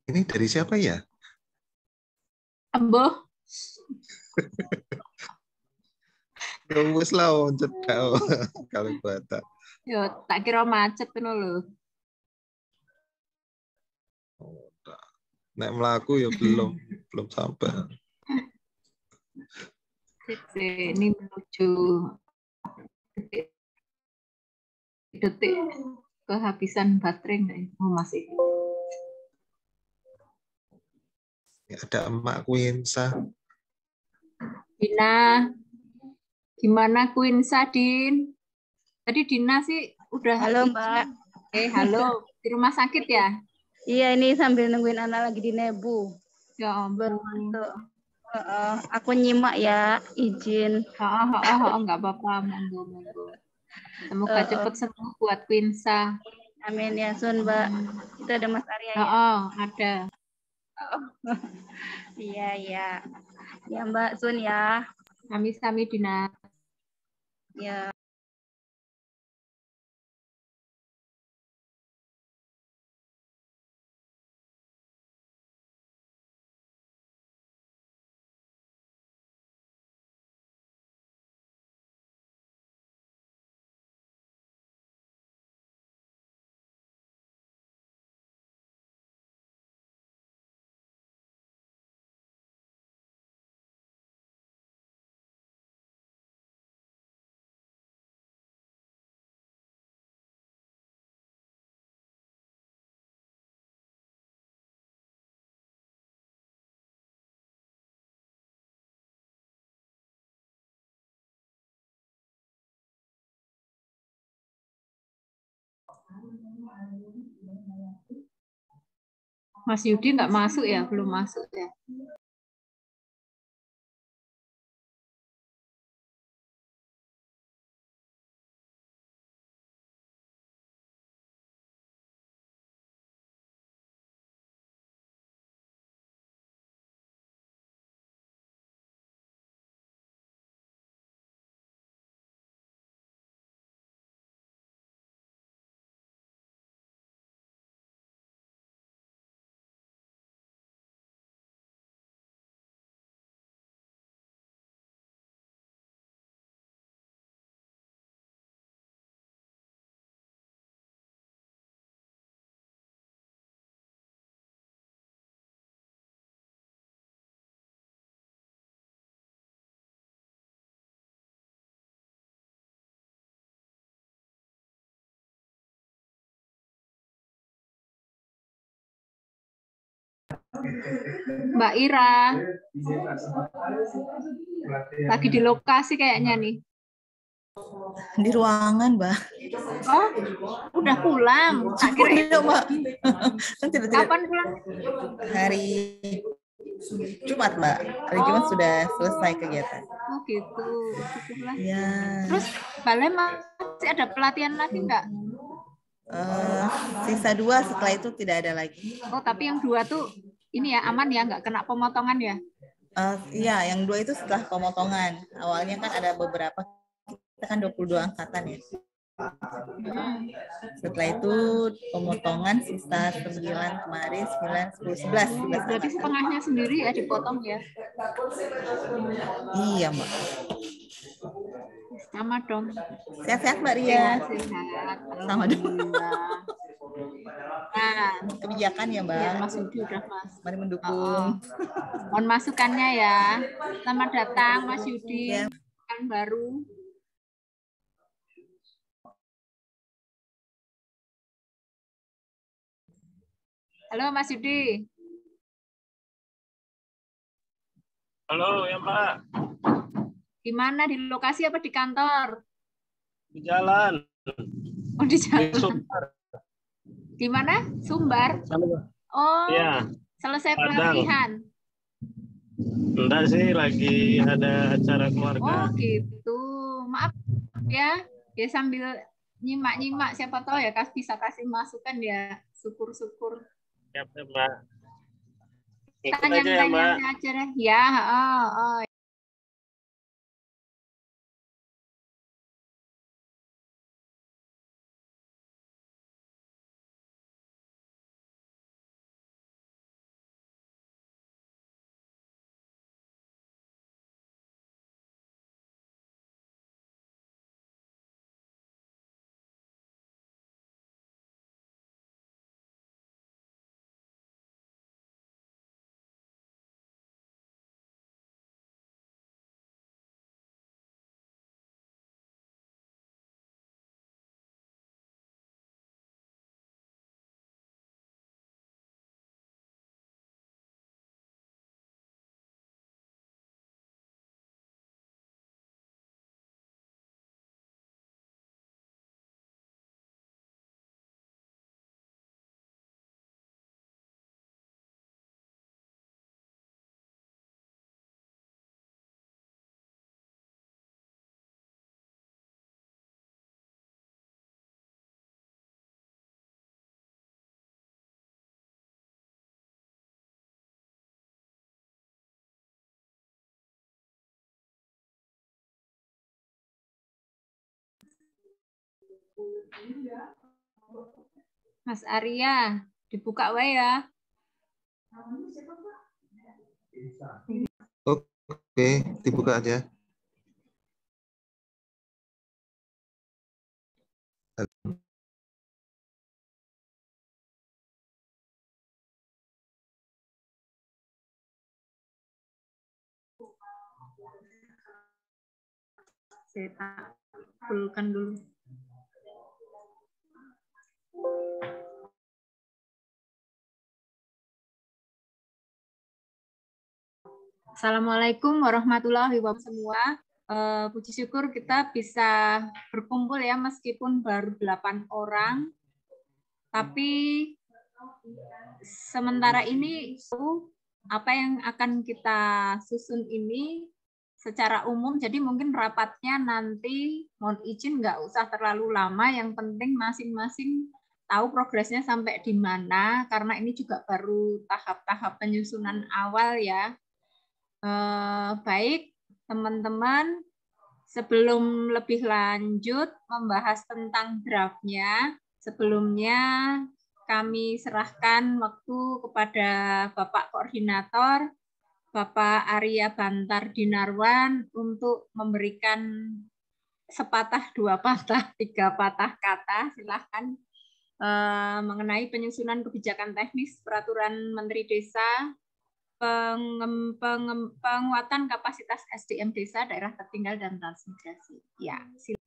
Ini dari siapa ya? Ambo. Ya wis lah cedak kalau Batak. Yo tak kira macet ngono lho. Oh, tak. Nek melaku ya belum belum sampai. Ini menuju detik kehabisan baterai nggak ya? Oh, masih. Ya, ada emakku Insa. Dina, gimana Queen Sadin? Tadi Dina sih udah. Halo Mbak. Halo, di rumah sakit ya? Iya, ini sambil nungguin anak lagi di Nebu. Ya Baru ampun. masuk. Aku nyimak ya, izin. Nggak apa-apa, monggo. Semoga cepat sembuh buat Quinsa. Amin ya Sun, Mbak. Itu ada Mas Arya ya? Ada. Iya, iya. Ya Mbak Sun ya. Sami-sami Dina. Ya. Mas Yudi nggak masuk ya? Belum masuk ya? Mbak Ira. Lagi di lokasi kayaknya nih. Di ruangan, Mbak. Oh, udah pulang. Tak kira itu, Mbak. Kan tiba-tiba kapan pulang? hari Jumat, Mbak. Hari Jumat sudah selesai kegiatan. Oh gitu, syukurlah. Ya. Terus Balai masih ada pelatihan lagi nggak? Sisa 2, setelah itu tidak ada lagi. Oh, tapi yang 2 tuh ini ya aman ya, nggak kena pemotongan ya? Iya, yang 2 itu setelah pemotongan. Awalnya kan ada beberapa, kita kan 22 angkatan ya. Setelah itu pemotongan sisa 9 kemarin, 9, 10, 11. Berarti setengahnya sendiri ya dipotong ya? Iya, Mbak. Sama dong. Sehat-sehat, Mbak Ria. Sehat. Sama dong. Nah, kebijakan ya, Mbak. Ya, Mas Yudi udah Mas. Mari mendukung. Mohon masukannya ya. Selamat datang Mas Yudi. Ya. Yang baru. Halo Mas Yudi. Halo ya Mbak. Di mana? Di lokasi apa di kantor? Di jalan. Oh di jalan. Di Sumbar. Di mana? Sumbar. Oh. Iya. Selesai pelatihan. Enggak sih, lagi ada acara keluarga. Oh gitu. Maaf ya. Ya sambil nyimak-nyimak siapa tahu ya bisa kasih masukan ya. Syukur-syukur. Siap ya Mbak. Ikut Tanya aja ya Mbak. aja deh. Ya. Oh. Mas Arya, dibuka wae ya. Oke, dibuka aja. Saya fullkan dulu. Assalamualaikum warahmatullahi wabarakatuh semua. Puji syukur kita bisa berkumpul ya meskipun baru 8 orang. Tapi sementara ini apa yang akan kita susun ini secara umum, jadi mungkin rapatnya nanti mohon izin nggak usah terlalu lama, yang penting masing-masing tahu progresnya sampai di mana, karena ini juga baru tahap-tahap penyusunan awal ya. Baik, teman-teman, sebelum lebih lanjut membahas tentang draftnya, sebelumnya kami serahkan waktu kepada Bapak Koordinator, Bapak Arya Bantar Dinarwan, untuk memberikan sepatah, dua patah, tiga patah kata, silahkan, mengenai penyusunan kebijakan teknis Peraturan Menteri Desa, penguatan kapasitas SDM desa, daerah tertinggal dan transmigrasi. Ya, silakan.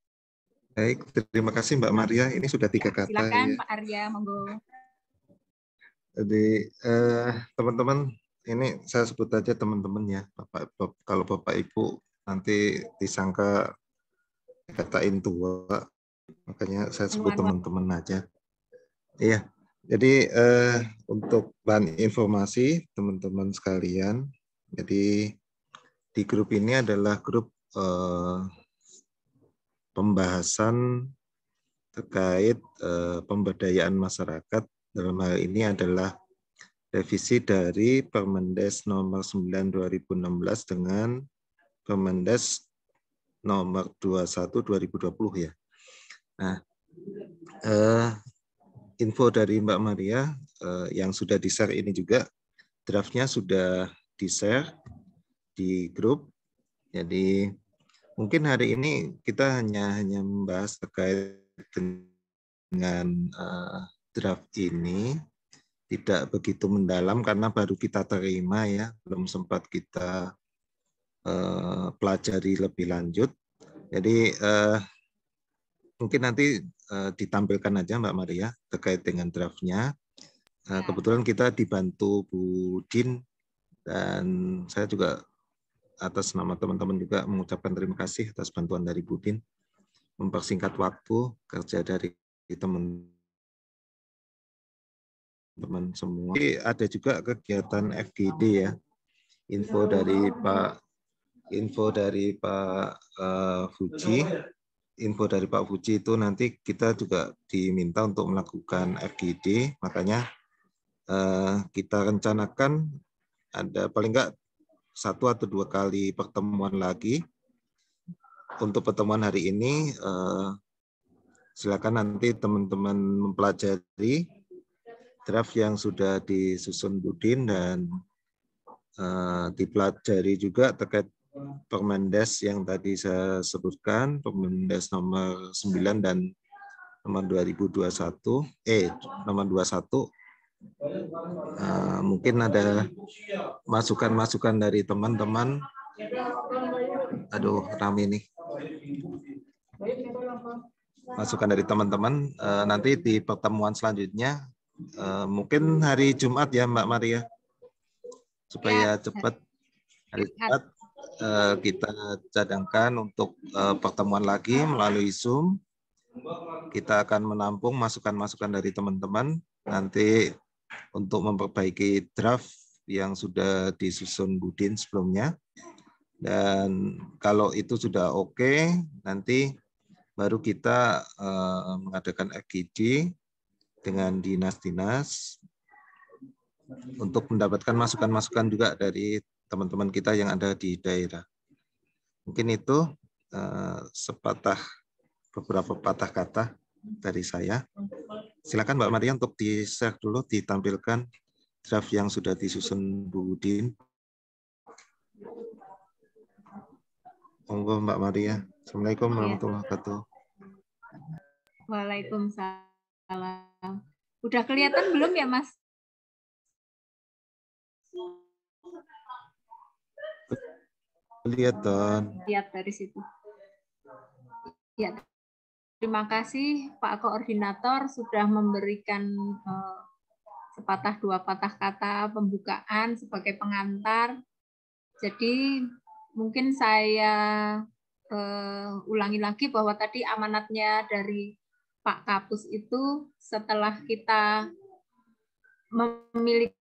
Baik, terima kasih Mbak Maria. Ini sudah 3 kata. Silakan ya. Pak Arya, monggo. Jadi teman-teman, ini saya sebut aja teman-teman ya. Kalau Bapak Ibu nanti disangka katain tua, makanya saya sebut teman-teman aja. Iya. Jadi untuk bahan informasi teman-teman sekalian, jadi di grup ini adalah grup pembahasan terkait pemberdayaan masyarakat. Dalam hal ini adalah revisi dari Permendes nomor 9 2016 dengan Permendes nomor 21 2020 ya. Nah, info dari Mbak Maria yang sudah di-share ini juga, draftnya sudah di-share di grup. Jadi mungkin hari ini kita hanya membahas terkait dengan draft ini, tidak begitu mendalam karena baru kita terima ya, belum sempat kita pelajari lebih lanjut. Jadi mungkin nanti ditampilkan aja Mbak Maria terkait dengan draftnya. Kebetulan kita dibantu Bu Din, dan saya juga atas nama teman-teman juga mengucapkan terima kasih atas bantuan dari Bu Din, mempersingkat waktu kerja dari teman-teman semua. Jadi ada juga kegiatan FGD ya, info dari Pak Fuji. Info dari Pak Fuji itu nanti kita juga diminta untuk melakukan FGD, makanya kita rencanakan ada paling enggak 1 atau 2 kali pertemuan lagi. Untuk pertemuan hari ini silakan nanti teman-teman mempelajari draft yang sudah disusun Budin dan dipelajari juga terkait Permendes yang tadi saya sebutkan, Permendes nomor 9 dan nomor 2021, nomor 21. Mungkin ada masukan-masukan dari teman-teman. Aduh, rame nih. Masukan dari teman-teman nanti di pertemuan selanjutnya, mungkin hari Jumat ya Mbak Maria, supaya cepat hari Jumat. Kita cadangkan untuk pertemuan lagi melalui Zoom. Kita akan menampung masukan-masukan dari teman-teman nanti untuk memperbaiki draft yang sudah disusun Budin sebelumnya. Dan kalau itu sudah oke, nanti baru kita mengadakan FGD dengan dinas-dinas untuk mendapatkan masukan-masukan juga dari teman-teman kita yang ada di daerah. Mungkin itu beberapa patah kata dari saya. Silakan Mbak Maria untuk di-share dulu, ditampilkan draft yang sudah disusun Bu Udin. Monggo Mbak Maria. Assalamualaikum warahmatullahi wabarakatuh. Waalaikumsalam. Udah kelihatan belum ya, Mas? Lihat Don. Lihat dari situ. Ya, terima kasih Pak Koordinator sudah memberikan sepatah dua patah kata pembukaan sebagai pengantar. Jadi mungkin saya ulangi lagi bahwa tadi amanatnya dari Pak Kapus itu setelah kita memiliki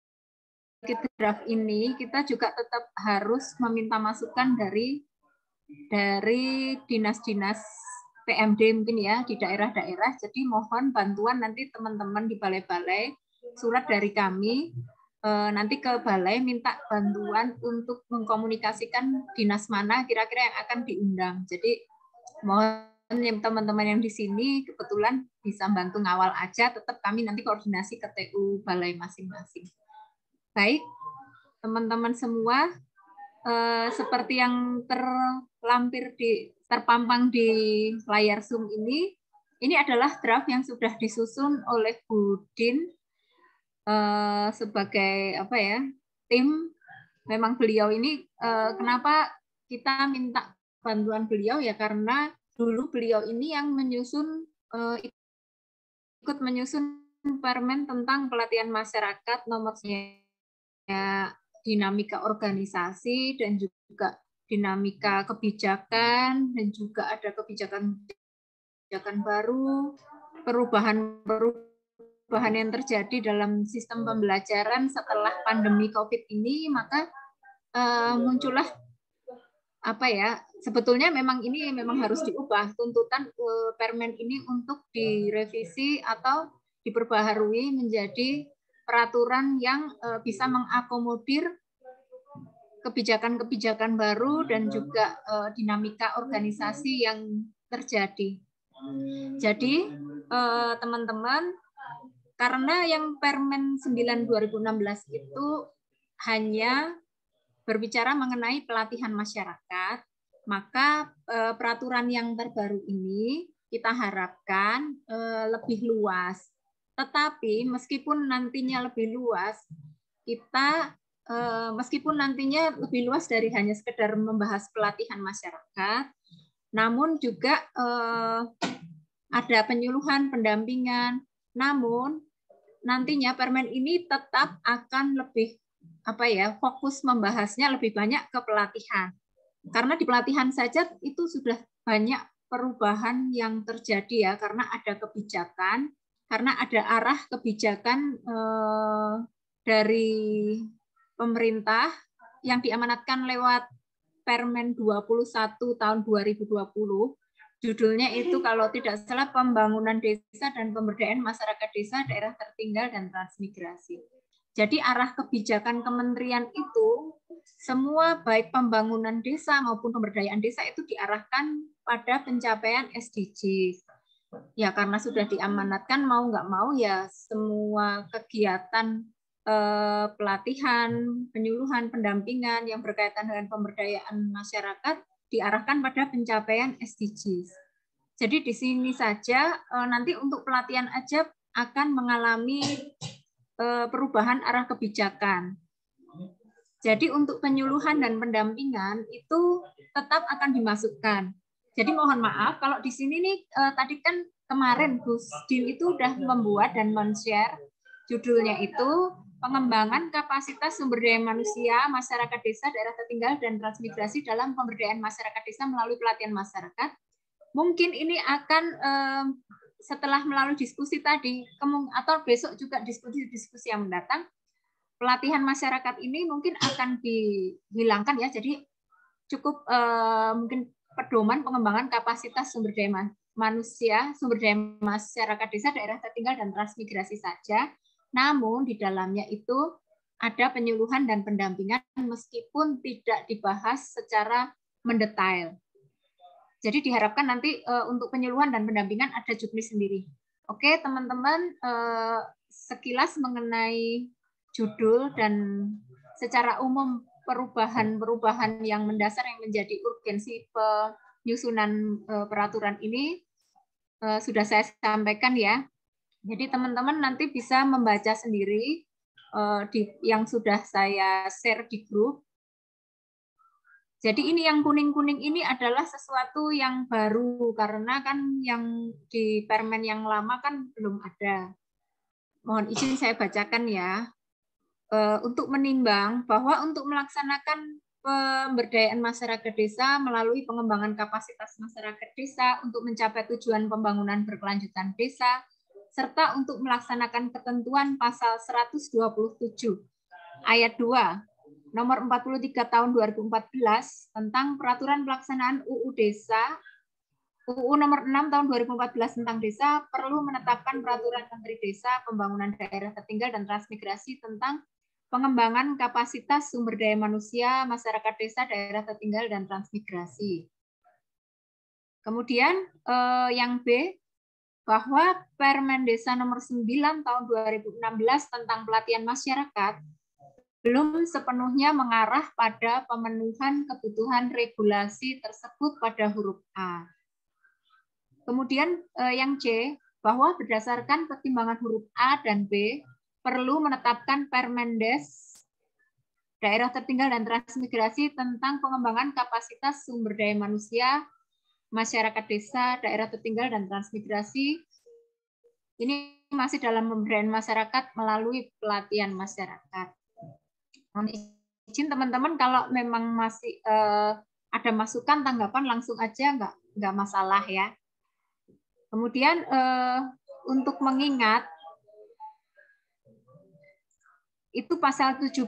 draft ini, kita juga tetap harus meminta masukan dari dinas-dinas PMD mungkin ya di daerah-daerah. Jadi mohon bantuan nanti teman-teman di balai-balai, surat dari kami nanti ke balai minta bantuan untuk mengkomunikasikan dinas mana kira-kira yang akan diundang. Jadi mohon teman-teman yang di sini kebetulan bisa bantu ngawal aja, tetap kami nanti koordinasi ke TU balai masing-masing. Baik, teman-teman semua, seperti yang terpampang di layar Zoom ini adalah draft yang sudah disusun oleh Bu Din sebagai tim. Memang beliau ini kenapa kita minta bantuan beliau ya karena dulu beliau ini yang ikut menyusun permen tentang pelatihan masyarakat nomornya dinamika organisasi dan juga dinamika kebijakan dan juga ada kebijakan baru, perubahan yang terjadi dalam sistem pembelajaran setelah pandemi COVID ini, maka muncullah sebetulnya memang harus diubah tuntutan permen ini untuk direvisi atau diperbaharui menjadi peraturan yang bisa mengakomodir kebijakan-kebijakan baru dan juga dinamika organisasi yang terjadi. Jadi teman-teman, karena yang Permen 9 2016 itu hanya berbicara mengenai pelatihan masyarakat, maka peraturan yang terbaru ini kita harapkan lebih luas. Tetapi meskipun nantinya lebih luas, meskipun nantinya lebih luas dari hanya sekedar membahas pelatihan masyarakat, namun juga ada penyuluhan, pendampingan. Namun nantinya permen ini tetap akan lebih fokus membahasnya lebih banyak ke pelatihan. Karena di pelatihan saja itu sudah banyak perubahan yang terjadi ya, karena ada kebijakan, karena ada arah kebijakan dari pemerintah yang diamanatkan lewat Permen 21 tahun 2020. Judulnya itu kalau tidak salah Pembangunan Desa dan Pemberdayaan Masyarakat Desa, Daerah Tertinggal dan Transmigrasi. Jadi arah kebijakan kementerian itu semua baik pembangunan desa maupun pemberdayaan desa itu diarahkan pada pencapaian SDG. Ya karena sudah diamanatkan mau nggak mau ya semua kegiatan pelatihan, penyuluhan, pendampingan yang berkaitan dengan pemberdayaan masyarakat diarahkan pada pencapaian SDGs. Jadi di sini saja nanti untuk pelatihan aja akan mengalami perubahan arah kebijakan. Jadi untuk penyuluhan dan pendampingan itu tetap akan dimasukkan. Jadi mohon maaf kalau di sini nih tadi kan kemarin Gus Din itu sudah membuat dan men-share judulnya itu pengembangan kapasitas sumber daya manusia masyarakat desa, daerah tertinggal dan transmigrasi dalam pemberdayaan masyarakat desa melalui pelatihan masyarakat. Mungkin ini akan setelah melalui diskusi tadi atau besok juga diskusi yang mendatang, pelatihan masyarakat ini mungkin akan dihilangkan ya. Jadi cukup mungkin pedoman pengembangan kapasitas sumber daya manusia, sumber daya masyarakat desa, daerah tertinggal dan transmigrasi saja. Namun di dalamnya itu ada penyuluhan dan pendampingan meskipun tidak dibahas secara mendetail. Jadi diharapkan nanti untuk penyuluhan dan pendampingan ada juknis sendiri. Oke, teman-teman, sekilas mengenai judul dan secara umum perubahan-perubahan yang mendasar yang menjadi urgensi penyusunan peraturan ini sudah saya sampaikan ya. Jadi teman-teman nanti bisa membaca sendiri yang sudah saya share di grup. Jadi ini yang kuning-kuning ini adalah sesuatu yang baru karena kan yang di permen yang lama kan belum ada. Mohon izin saya bacakan ya. Untuk menimbang bahwa untuk melaksanakan pemberdayaan masyarakat desa melalui pengembangan kapasitas masyarakat desa untuk mencapai tujuan pembangunan berkelanjutan desa, serta untuk melaksanakan ketentuan pasal 127 ayat 2 nomor 43 tahun 2014 tentang peraturan pelaksanaan UU Desa, UU nomor 6 tahun 2014 tentang desa perlu menetapkan peraturan Menteri Desa, Pembangunan Daerah Tertinggal dan Transmigrasi tentang pengembangan kapasitas sumber daya manusia, masyarakat desa, daerah tertinggal dan transmigrasi. Kemudian yang B, bahwa Permen Desa nomor 9 tahun 2016 tentang pelatihan masyarakat belum sepenuhnya mengarah pada pemenuhan kebutuhan regulasi tersebut pada huruf A. Kemudian yang C, bahwa berdasarkan pertimbangan huruf A dan B, perlu menetapkan Permendes Daerah Tertinggal dan Transmigrasi tentang pengembangan kapasitas sumber daya manusia, masyarakat desa, daerah tertinggal, dan transmigrasi. Ini masih dalam pemberdayaan masyarakat melalui pelatihan masyarakat. Mohon izin teman-teman kalau memang masih ada masukan tanggapan langsung aja nggak masalah ya. Kemudian untuk mengingat itu pasal 17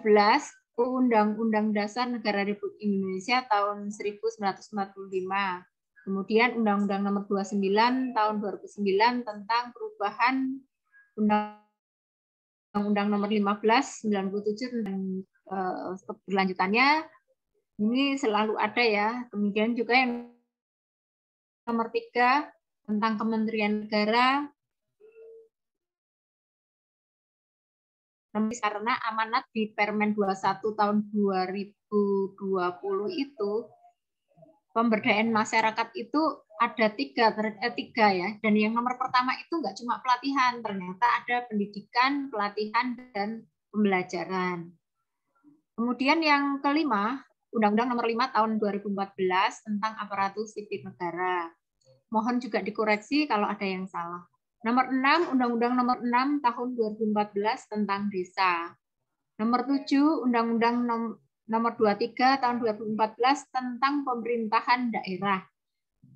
Undang-Undang Dasar Negara Republik Indonesia tahun 1945. Kemudian Undang-Undang Nomor 29 tahun 2009 tentang perubahan Undang-Undang Nomor 15 97 tentang keberlanjutannya ini selalu ada ya. Kemudian juga yang nomor 3 tentang Kementerian Negara, karena amanat di Permen 21 tahun 2020 itu pemberdayaan masyarakat itu ada tiga ya. Dan yang nomor pertama itu nggak cuma pelatihan, ternyata ada pendidikan, pelatihan, dan pembelajaran. Kemudian yang kelima, Undang-Undang Nomor 5 tahun 2014 tentang aparatur sipil negara. Mohon juga dikoreksi kalau ada yang salah. Nomor 6, Undang-Undang Nomor 6 tahun 2014 tentang desa. Nomor 7, Undang-Undang Nomor 23 tahun 2014 tentang pemerintahan daerah.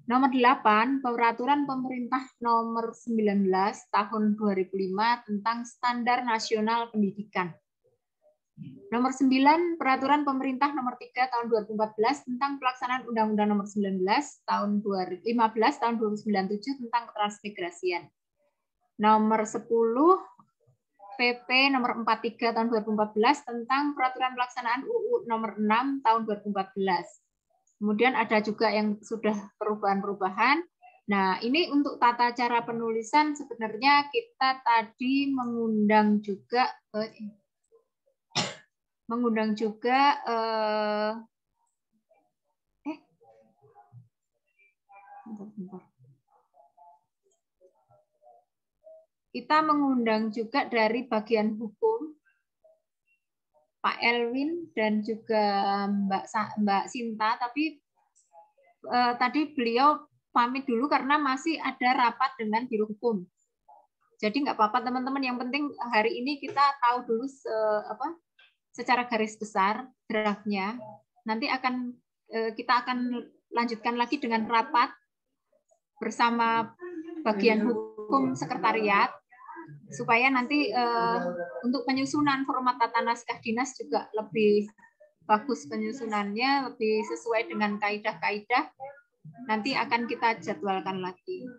Nomor 8, Peraturan Pemerintah Nomor 19 tahun 2005 tentang Standar Nasional Pendidikan. Nomor 9, Peraturan Pemerintah Nomor 3 tahun 2014 tentang pelaksanaan Undang-Undang Nomor 19 tahun 2015 tahun 2097 tentang transmigrasian. Nomor 10, PP Nomor 43 tahun 2014 tentang peraturan pelaksanaan UU Nomor 6 tahun 2014. Kemudian ada juga yang sudah perubahan-perubahan. Nah, ini untuk tata cara penulisan sebenarnya kita tadi mengundang juga kita mengundang juga dari bagian hukum Pak Elwin dan juga Mbak Sinta, tapi tadi beliau pamit dulu karena masih ada rapat dengan Biro Hukum. Jadi nggak apa-apa teman-teman, yang penting hari ini kita tahu dulu secara garis besar draftnya. Nanti kita akan lanjutkan lagi dengan rapat bersama bagian hukum sekretariat supaya nanti untuk penyusunan format tata naskah dinas juga lebih bagus penyusunannya, lebih sesuai dengan kaidah-kaidah. Nanti akan kita jadwalkan lagi.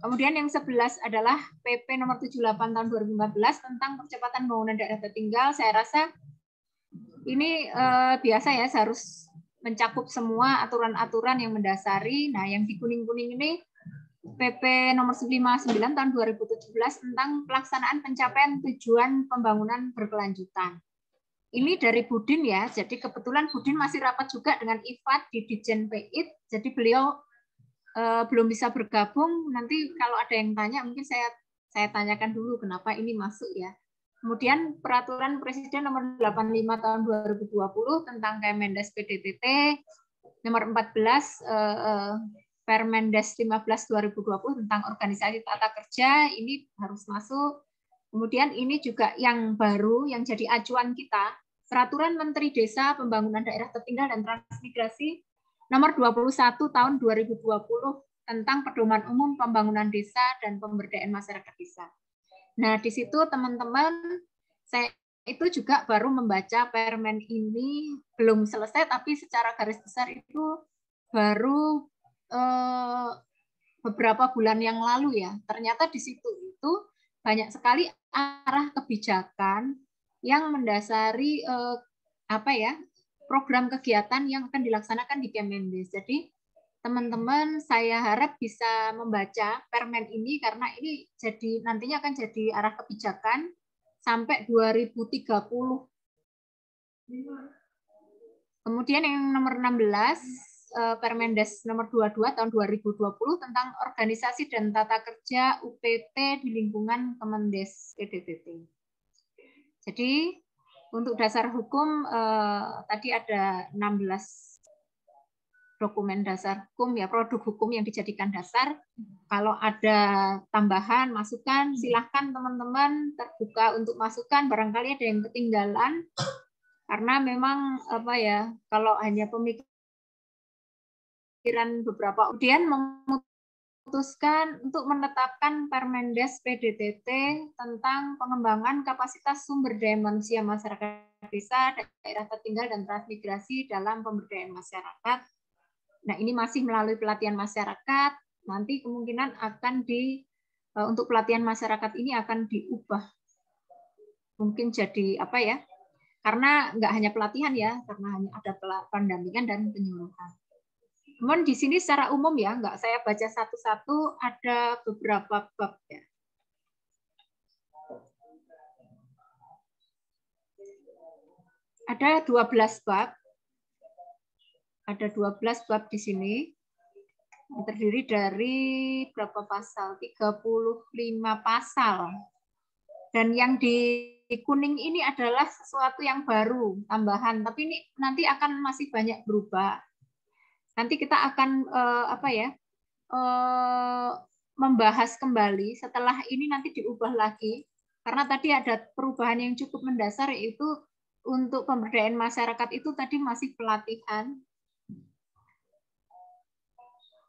Kemudian yang 11 adalah PP nomor 78 tahun 2014 tentang percepatan pembangunan daerah tertinggal. Saya rasa ini biasa ya, mencakup semua aturan-aturan yang mendasari. Nah, yang di kuning-kuning ini PP nomor 59 tahun 2017 tentang pelaksanaan pencapaian tujuan pembangunan berkelanjutan. Ini dari Budin ya, jadi kebetulan Budin masih rapat juga dengan IFAD di Ditjen PIT, jadi beliau belum bisa bergabung. Nanti kalau ada yang tanya mungkin saya tanyakan dulu kenapa ini masuk ya. Kemudian Peraturan Presiden nomor 85 tahun 2020 tentang Kemendes PDTT, nomor 14 Permendes 15 2020 tentang organisasi tata kerja, ini harus masuk. Kemudian ini juga yang baru yang jadi acuan kita, Peraturan Menteri Desa Pembangunan Daerah Tertinggal dan Transmigrasi nomor 21 tahun 2020 tentang Pedoman Umum Pembangunan Desa dan Pemberdayaan Masyarakat Desa. Nah, di situ teman-teman, saya itu juga baru membaca permen ini, belum selesai, tapi secara garis besar itu baru beberapa bulan yang lalu ya. Ternyata di situ itu banyak sekali arah kebijakan yang mendasari program kegiatan yang akan dilaksanakan di Kemendes. Jadi teman-teman, saya harap bisa membaca permen ini karena ini jadi nantinya akan jadi arah kebijakan sampai 2030. Kemudian yang nomor 16, Permendes nomor 22 tahun 2020 tentang organisasi dan tata kerja UPT di lingkungan Kemendes PDTT. Jadi untuk dasar hukum tadi ada 16 dokumen dasar hukum ya, produk hukum yang dijadikan dasar. Kalau ada tambahan masukan silahkan teman-teman, terbuka untuk masukan, barangkali ada yang ketinggalan karena memang kalau hanya pemikiran beberapa, kemudian memutuskan untuk menetapkan Permendes PDTT tentang pengembangan kapasitas sumber daya manusia masyarakat desa, daerah tertinggal dan transmigrasi dalam pemberdayaan masyarakat. Nah, ini masih melalui pelatihan masyarakat. Nanti kemungkinan akan untuk pelatihan masyarakat ini akan diubah. Mungkin jadi karena nggak hanya pelatihan ya, karena hanya ada pendampingan dan penyuluhan. Kemudian di sini secara umum ya, nggak saya baca satu-satu, ada beberapa bab ya. Ada 12 bab. Ada 12 bab di sini, terdiri dari berapa pasal? 35 pasal. Dan yang di kuning ini adalah sesuatu yang baru, tambahan. Tapi ini nanti akan masih banyak berubah. Nanti kita akan membahas kembali setelah ini nanti diubah lagi. Karena tadi ada perubahan yang cukup mendasar, yaitu untuk pemberdayaan masyarakat itu tadi masih pelatihan.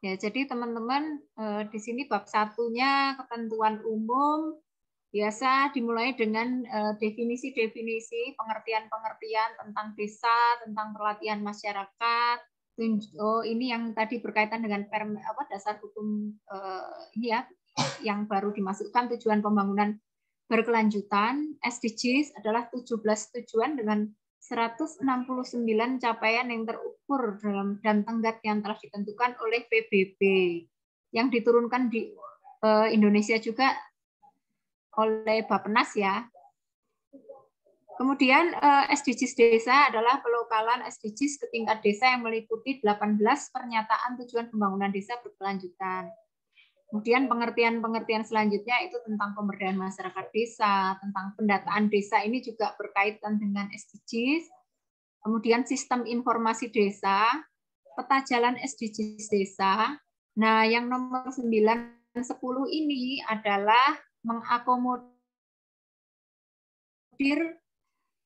Ya, jadi teman-teman di sini bab satunya ketentuan umum biasa dimulai dengan definisi-definisi, pengertian-pengertian tentang desa, tentang pelatihan masyarakat. Ini yang tadi berkaitan dengan dasar hukum ini ya, yang baru dimasukkan tujuan pembangunan berkelanjutan. SDGs adalah 17 tujuan dengan 169 capaian yang terukur dan tenggat yang telah ditentukan oleh PBB, yang diturunkan di Indonesia juga oleh Bappenas ya. Kemudian SDGs desa adalah pelokalan SDGs ke tingkat desa yang meliputi 18 pernyataan tujuan pembangunan desa berkelanjutan. Kemudian pengertian-pengertian selanjutnya itu tentang pemberdayaan masyarakat desa, tentang pendataan desa, ini juga berkaitan dengan SDGs. Kemudian sistem informasi desa, peta jalan SDGs desa. Nah, yang nomor 9, 10 ini adalah mengakomodir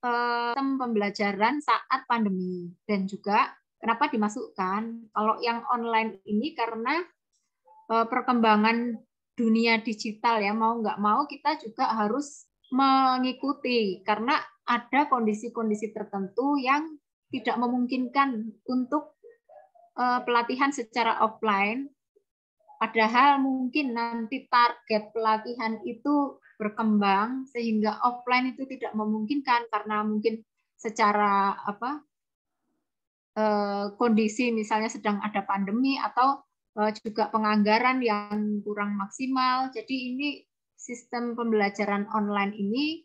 sistem pembelajaran saat pandemi. Dan juga kenapa dimasukkan? Kalau yang online ini karena perkembangan dunia digital ya, mau nggak mau kita juga harus mengikuti karena ada kondisi-kondisi tertentu yang tidak memungkinkan untuk pelatihan secara offline, padahal mungkin nanti target pelatihan itu berkembang sehingga offline itu tidak memungkinkan karena mungkin secara kondisi misalnya sedang ada pandemi atau juga penganggaran yang kurang maksimal. Jadi ini sistem pembelajaran online ini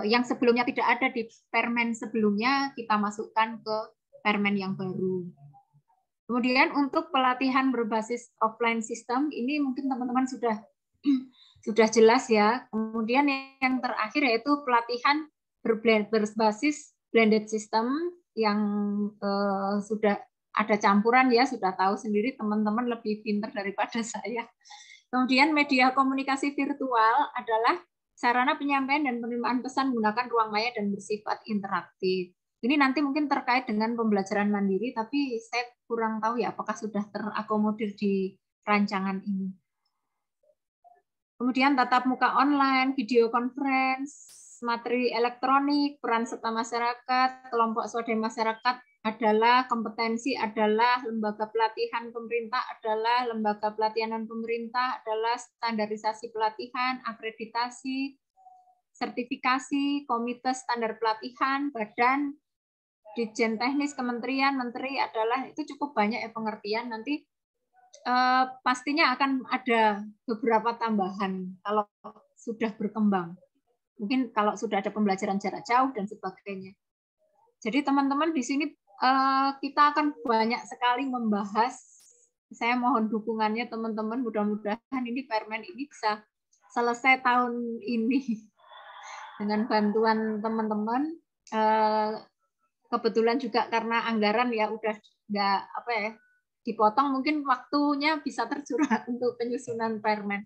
yang sebelumnya tidak ada di permen sebelumnya, kita masukkan ke permen yang baru. Kemudian untuk pelatihan berbasis offline system, ini mungkin teman-teman sudah jelas ya. Kemudian yang terakhir yaitu pelatihan berbasis blended system yang sudah ada campuran ya, sudah tahu sendiri teman-teman lebih pintar daripada saya. Kemudian media komunikasi virtual adalah sarana penyampaian dan penerimaan pesan menggunakan ruang maya dan bersifat interaktif. Ini nanti mungkin terkait dengan pembelajaran mandiri, tapi saya kurang tahu ya apakah sudah terakomodir di rancangan ini. Kemudian tatap muka online, video conference, materi elektronik, peran serta masyarakat, kelompok swadaya masyarakat adalah kompetensi, adalah lembaga pelatihan pemerintah, adalah lembaga pelatihan pemerintah, adalah standarisasi pelatihan, akreditasi, sertifikasi, komite standar pelatihan, badan, Ditjen Teknis, Kementerian, Menteri adalah itu cukup banyak ya pengertian. Nanti pastinya akan ada beberapa tambahan kalau sudah berkembang. Mungkin kalau sudah ada pembelajaran jarak jauh dan sebagainya. Jadi teman-teman di sini kita akan banyak sekali membahas. Saya mohon dukungannya teman-teman. Mudah-mudahan ini permen ini bisa selesai tahun ini dengan bantuan teman-teman. Kebetulan juga karena anggaran ya udah nggak dipotong, mungkin waktunya bisa tercurah untuk penyusunan permen.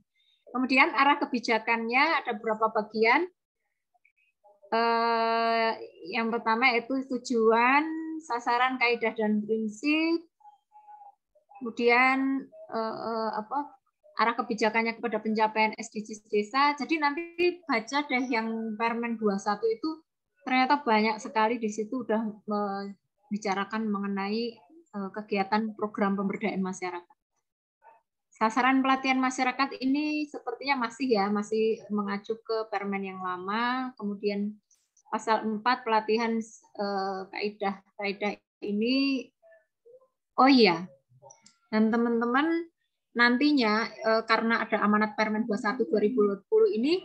Kemudian arah kebijakannya ada beberapa bagian. Yang pertama yaitu tujuan, sasaran, kaidah dan prinsip. Kemudian arah kebijakannya kepada pencapaian SDGs desa. Jadi nanti baca deh yang permen 21 itu ternyata banyak sekali di situ udah membicarakan mengenai kegiatan program pemberdayaan masyarakat. Sasaran pelatihan masyarakat ini sepertinya masih mengacu ke permen yang lama. Kemudian pasal 4 pelatihan kaidah ini, oh iya, dan teman-teman nantinya karena ada amanat permen 21 2020 ini,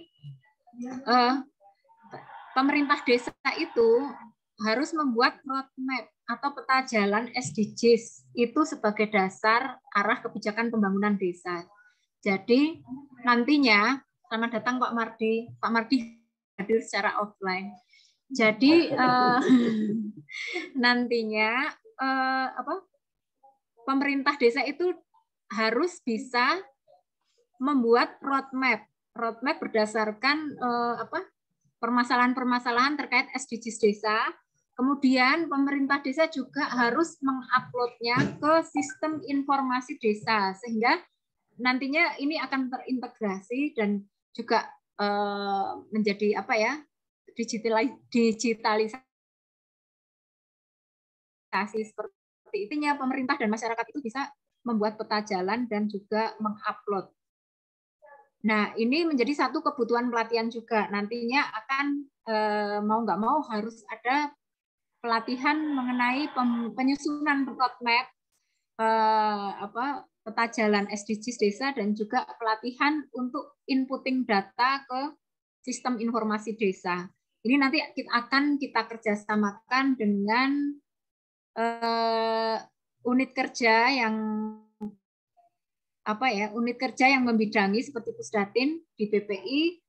pemerintah desa itu harus membuat roadmap atau peta jalan SDGs itu sebagai dasar arah kebijakan pembangunan desa. Jadi nantinya, selamat datang Pak Mardi. Pak Mardi hadir secara offline. Jadi nantinya pemerintah desa itu harus bisa membuat roadmap berdasarkan permasalahan-permasalahan terkait SDGs desa. Kemudian pemerintah desa juga harus menguploadnya ke sistem informasi desa sehingga nantinya ini akan terintegrasi dan juga menjadi digitalisasi seperti itunya. Pemerintah dan masyarakat itu bisa membuat peta jalan dan juga mengupload. Nah, ini menjadi satu kebutuhan pelatihan juga. Nantinya akan mau nggak mau harus ada pelatihan mengenai penyusunan roadmap peta jalan SDGs desa dan juga pelatihan untuk inputting data ke sistem informasi desa. Ini nanti kita kerjasamakan dengan unit kerja yang membidangi seperti Pusdatin di BPI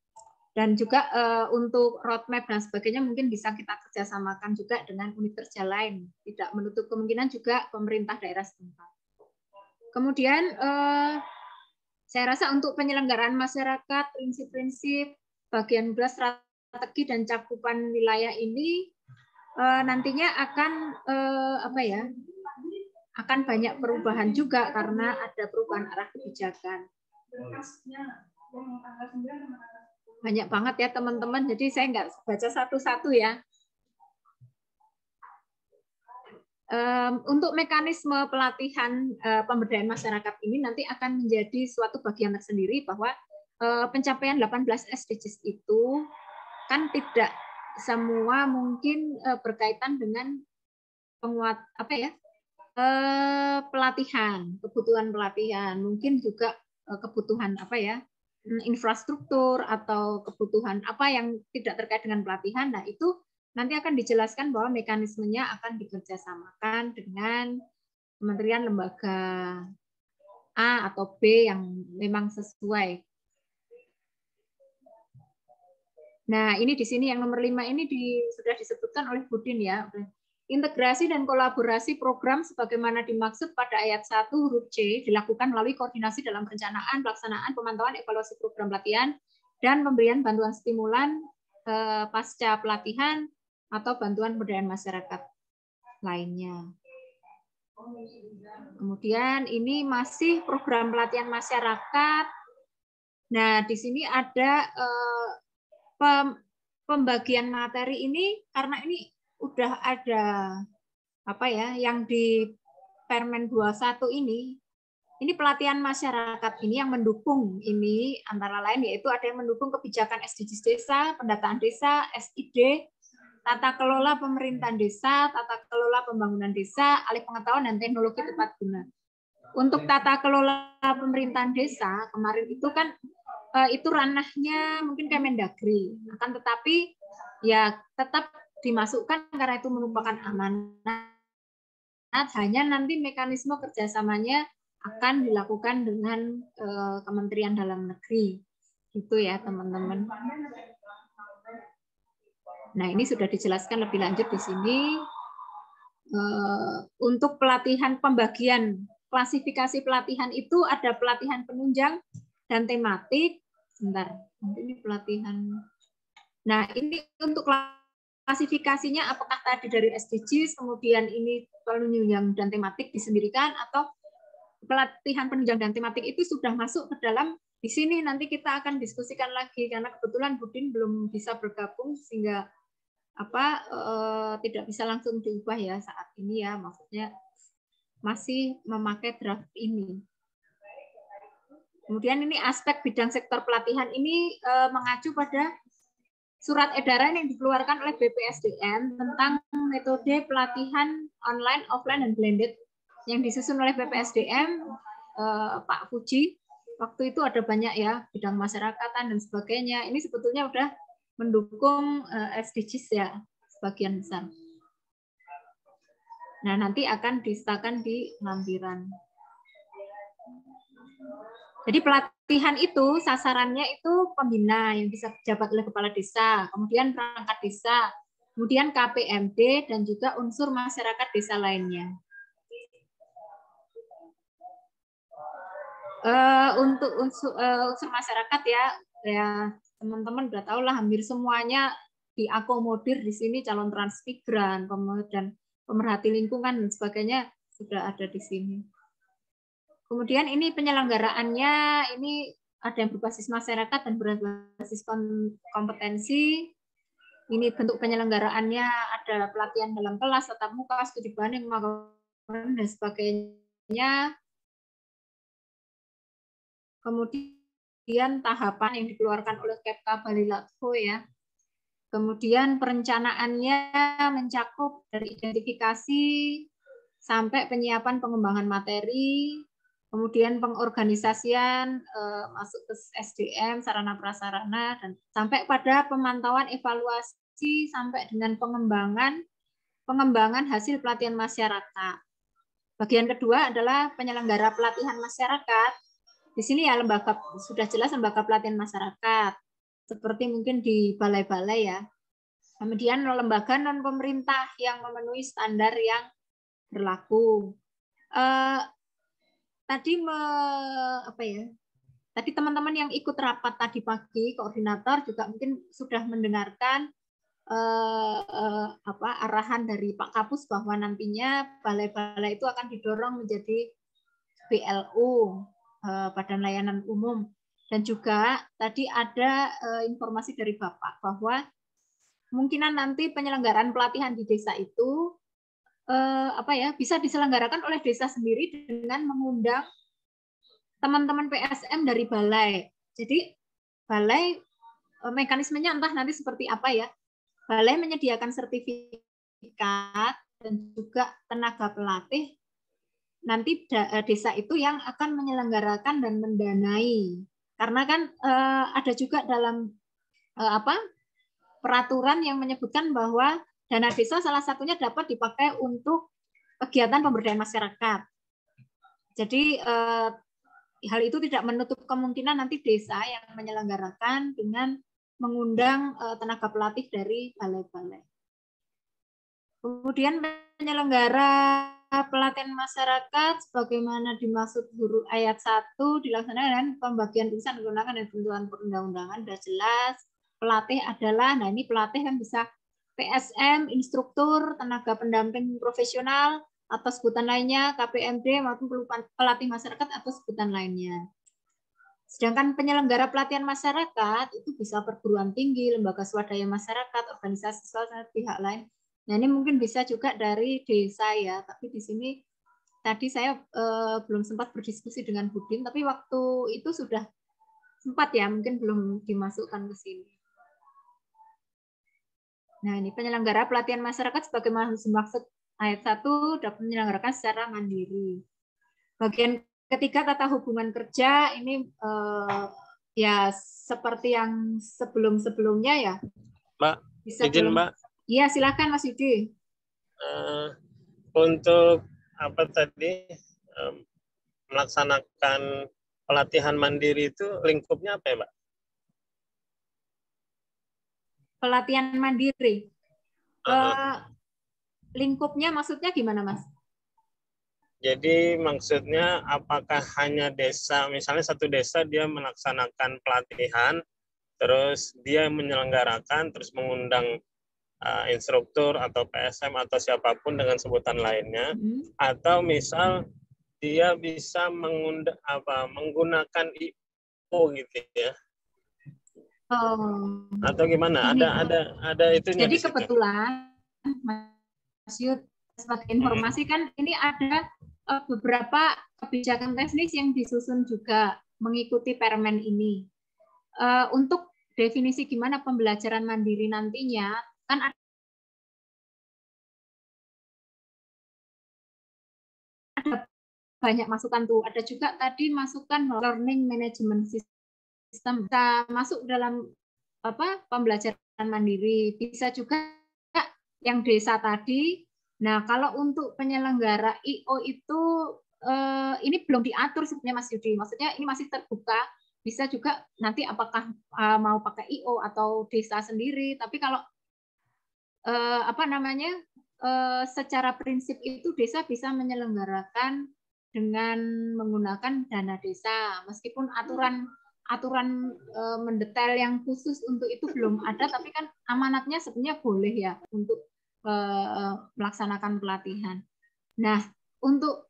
dan juga untuk roadmap dan sebagainya mungkin bisa kita kerjasamakan juga dengan unit kerja lain. Tidak menutup kemungkinan juga pemerintah daerah setempat. Kemudian saya rasa untuk penyelenggaraan masyarakat, prinsip-prinsip, bagian 12 strategi dan cakupan wilayah ini nantinya akan banyak perubahan juga karena ada perubahan arah kebijakan. Banyak banget ya teman-teman, jadi saya nggak baca satu-satu ya. Untuk mekanisme pelatihan pemberdayaan masyarakat ini nanti akan menjadi suatu bagian tersendiri bahwa pencapaian 18 SDGs itu kan tidak semua mungkin berkaitan dengan penguat apa ya? Pelatihan, kebutuhan pelatihan, mungkin juga kebutuhan apa ya? Infrastruktur atau kebutuhan apa yang tidak terkait dengan pelatihan. Nah, itu nanti akan dijelaskan bahwa mekanismenya akan dikerjasamakan dengan kementerian lembaga A atau B yang memang sesuai. Nah, ini di sini yang nomor 5 ini sudah disebutkan oleh Budin ya. Integrasi dan kolaborasi program sebagaimana dimaksud pada ayat 1 huruf C dilakukan melalui koordinasi dalam perencanaan, pelaksanaan, pemantauan, evaluasi program pelatihan, dan pemberian bantuan stimulan pasca pelatihan atau bantuan pemberdayaan masyarakat lainnya. Kemudian ini masih program pelatihan masyarakat. Nah, di sini ada pembagian materi ini karena ini udah ada apa ya yang di Permen 21 ini pelatihan masyarakat ini yang mendukung ini antara lain yaitu ada yang mendukung kebijakan SDGs desa, pendataan desa, SID, tata kelola pemerintahan desa, tata kelola pembangunan desa, alih pengetahuan dan teknologi tepat guna. Untuk tata kelola pemerintahan desa kemarin itu kan itu ranahnya mungkin Kemendagri, akan tetapi ya tetap dimasukkan karena itu merupakan amanat, hanya nanti mekanisme kerjasamanya akan dilakukan dengan Kementerian Dalam Negeri, gitu ya teman-teman. Nah ini sudah dijelaskan lebih lanjut di sini. Untuk pelatihan pembagian klasifikasi pelatihan itu ada pelatihan penunjang dan tematik. Sebentar, ini pelatihan. Nah ini untuk klasifikasinya apakah tadi dari SDGs, kemudian ini penunjang dan tematik disendirikan, atau pelatihan penunjang dan tematik itu sudah masuk ke dalam di sini. Nanti kita akan diskusikan lagi karena kebetulan Budin belum bisa bergabung sehingga tidak bisa langsung diubah ya saat ini ya, maksudnya masih memakai draft ini. Kemudian ini aspek bidang sektor pelatihan ini mengacu pada surat edaran yang dikeluarkan oleh BPSDM tentang metode pelatihan online, offline, dan blended yang disusun oleh BPSDM, Pak Fuji. Waktu itu ada banyak ya, bidang masyarakatan dan sebagainya. Ini sebetulnya udah mendukung SDGs ya, sebagian besar. Nah, nanti akan disahkan di lampiran. Jadi pelatihan itu sasarannya itu pembina yang bisa dijabat oleh kepala desa, kemudian perangkat desa, kemudian KPMD, dan juga unsur masyarakat desa lainnya. Untuk unsur masyarakat ya teman-teman udah tahu lah, hampir semuanya diakomodir di sini, calon transmigran, kemudian pemerhati lingkungan dan sebagainya sudah ada di sini. Kemudian ini penyelenggaraannya, ini ada yang berbasis masyarakat dan berbasis kompetensi. Ini bentuk penyelenggaraannya ada pelatihan dalam kelas, tatap muka, studi banding, dan sebagainya. Kemudian tahapan yang dikeluarkan oleh Kepka Balilatvo ya. Kemudian perencanaannya mencakup dari identifikasi sampai penyiapan pengembangan materi, kemudian pengorganisasian masuk ke SDM, sarana prasarana, dan sampai pada pemantauan evaluasi sampai dengan pengembangan hasil pelatihan masyarakat. Bagian kedua adalah penyelenggara pelatihan masyarakat. Di sini ya lembaga, sudah jelas lembaga pelatihan masyarakat, seperti mungkin di balai-balai ya. Kemudian lembaga non pemerintah yang memenuhi standar yang berlaku. Tadi teman-teman yang ikut rapat tadi pagi, koordinator juga mungkin sudah mendengarkan arahan dari Pak Kapus bahwa nantinya balai-balai itu akan didorong menjadi BLU, Badan Layanan Umum. Dan juga tadi ada informasi dari Bapak bahwa kemungkinan nanti penyelenggaraan pelatihan di desa itu bisa diselenggarakan oleh desa sendiri dengan mengundang teman-teman PSM dari balai. Jadi balai mekanismenya entah nanti seperti apa ya. Balai menyediakan sertifikat dan juga tenaga pelatih, nanti desa itu yang akan menyelenggarakan dan mendanai. Karena kan ada juga dalam peraturan yang menyebutkan bahwa dana desa salah satunya dapat dipakai untuk kegiatan pemberdayaan masyarakat. Jadi hal itu tidak menutup kemungkinan nanti desa yang menyelenggarakan dengan mengundang tenaga pelatih dari balai-balai. Kemudian penyelenggara pelatihan masyarakat sebagaimana dimaksud huruf ayat 1 dilaksanakan dengan pembagian tulisan menggunakan ketentuan perundang-undangan sudah jelas. Pelatih adalah, nah ini pelatih kan bisa PSM, instruktur, tenaga pendamping profesional, atau sebutan lainnya, KPMD, maupun pelatih masyarakat atau sebutan lainnya. Sedangkan penyelenggara pelatihan masyarakat itu bisa perguruan tinggi, lembaga swadaya masyarakat, organisasi sosial, pihak lain. Nah ini mungkin bisa juga dari desa ya, tapi di sini tadi saya belum sempat berdiskusi dengan Budin, tapi waktu itu sudah sempat ya, mungkin belum dimasukkan ke sini. Nah ini penyelenggara pelatihan masyarakat sebagaimana dimaksud ayat 1 dapat menyelenggarakan secara mandiri. Bagian ketiga tata hubungan kerja ini ya seperti yang sebelum-sebelumnya ya. Mbak, izin Mbak. Iya, silakan Mas Yudi. Untuk apa tadi melaksanakan pelatihan mandiri itu lingkupnya apa ya, Mbak? Pelatihan mandiri. Lingkupnya maksudnya gimana, Mas? Jadi maksudnya apakah hanya desa, misalnya satu desa dia melaksanakan pelatihan, terus dia menyelenggarakan, terus mengundang instruktur atau PSM atau siapapun dengan sebutan lainnya, atau misal dia bisa menggunakan IO gitu ya, atau gimana? Ada itunya. Jadi di situ. Kebetulan Mas Yud, sebagai informasi kan ini ada beberapa kebijakan teknis yang disusun juga mengikuti Permen ini. Untuk definisi gimana pembelajaran mandiri nantinya, kan ada banyak masukan tuh. Ada juga tadi masukan learning management system. Bisa masuk dalam pembelajaran mandiri. Bisa juga yang desa tadi. Nah, kalau untuk penyelenggara IO itu ini belum diatur sebenarnya Mas Yudi. Maksudnya ini masih terbuka. Bisa juga nanti apakah mau pakai IO atau desa sendiri. Tapi kalau secara prinsip itu desa bisa menyelenggarakan dengan menggunakan dana desa. Meskipun aturan mendetail yang khusus untuk itu belum ada, tapi kan amanatnya sebenarnya boleh ya untuk melaksanakan pelatihan. Nah, untuk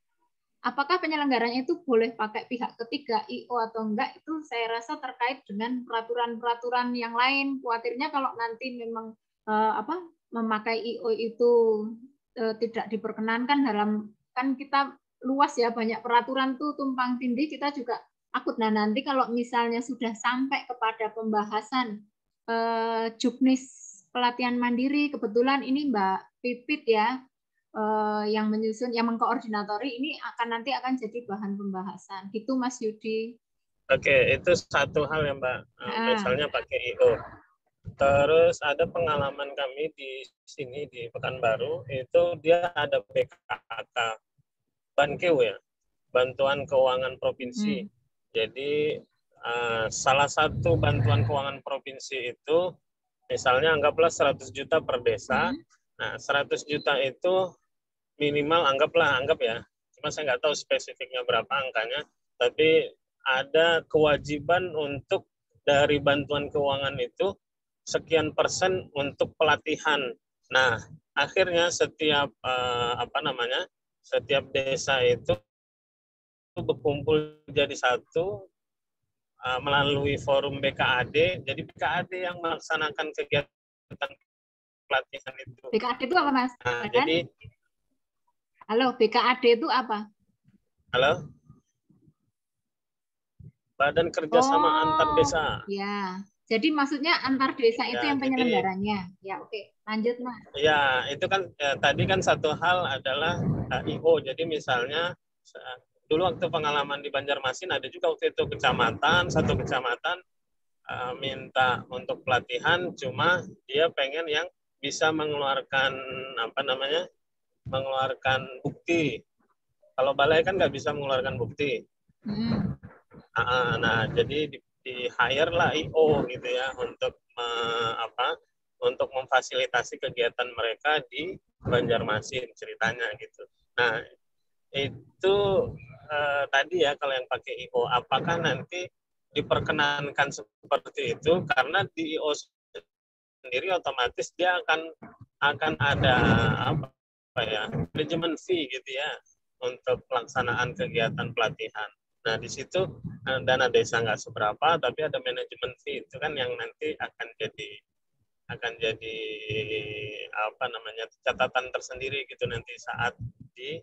apakah penyelenggaranya itu boleh pakai pihak ketiga IO atau enggak, itu saya rasa terkait dengan peraturan-peraturan yang lain. Khawatirnya kalau nanti memang memakai IO itu tidak diperkenankan dalam, kan kita luas ya, banyak peraturan tuh tumpang tindih, kita juga takut. Nah nanti kalau misalnya sudah sampai kepada pembahasan juknis pelatihan mandiri, kebetulan ini Mbak Pipit ya yang menyusun, yang mengkoordinatori, ini nanti akan jadi bahan pembahasan. Gitu Mas Yudi. Oke, itu satu hal ya Mbak, misalnya pakai IO. Terus ada pengalaman kami di sini di Pekanbaru, itu dia ada BKK, Bankeu ya, Bantuan Keuangan Provinsi. Jadi salah satu bantuan keuangan provinsi itu, misalnya anggaplah 100 juta per desa. Nah, 100 juta itu minimal anggap ya, cuma saya nggak tahu spesifiknya berapa angkanya, tapi ada kewajiban untuk dari bantuan keuangan itu sekian persen untuk pelatihan. Nah, akhirnya setiap setiap desa itu berkumpul jadi satu melalui forum BKAD. Jadi BKAD yang melaksanakan kegiatan pelatihan itu. BKAD itu apa Mas? Nah, jadi halo, BKAD itu apa? Halo? Badan Kerjasama Antar Desa. Ya. Jadi maksudnya antar desa itu Ya, yang jadi penyelenggaranya. Ya, oke. Lanjut, Mas. ya itu kan tadi kan satu hal adalah IO. Jadi misalnya dulu waktu pengalaman di Banjarmasin ada juga waktu itu satu kecamatan minta untuk pelatihan, cuma dia pengen yang bisa mengeluarkan apa namanya, mengeluarkan bukti. Kalau balai kan nggak bisa mengeluarkan bukti. Nah, jadi di hire lah IO gitu ya untuk untuk memfasilitasi kegiatan mereka di Banjarmasin ceritanya gitu. Nah, itu tadi ya kalau yang pakai IO, apakah nanti diperkenankan seperti itu karena di IO sendiri otomatis dia akan ada apa ya, manajemen fee gitu ya untuk pelaksanaan kegiatan pelatihan. Nah, di situ dana desa nggak seberapa, tapi ada manajemen fee itu kan yang nanti akan jadi apa namanya, catatan tersendiri gitu nanti saat di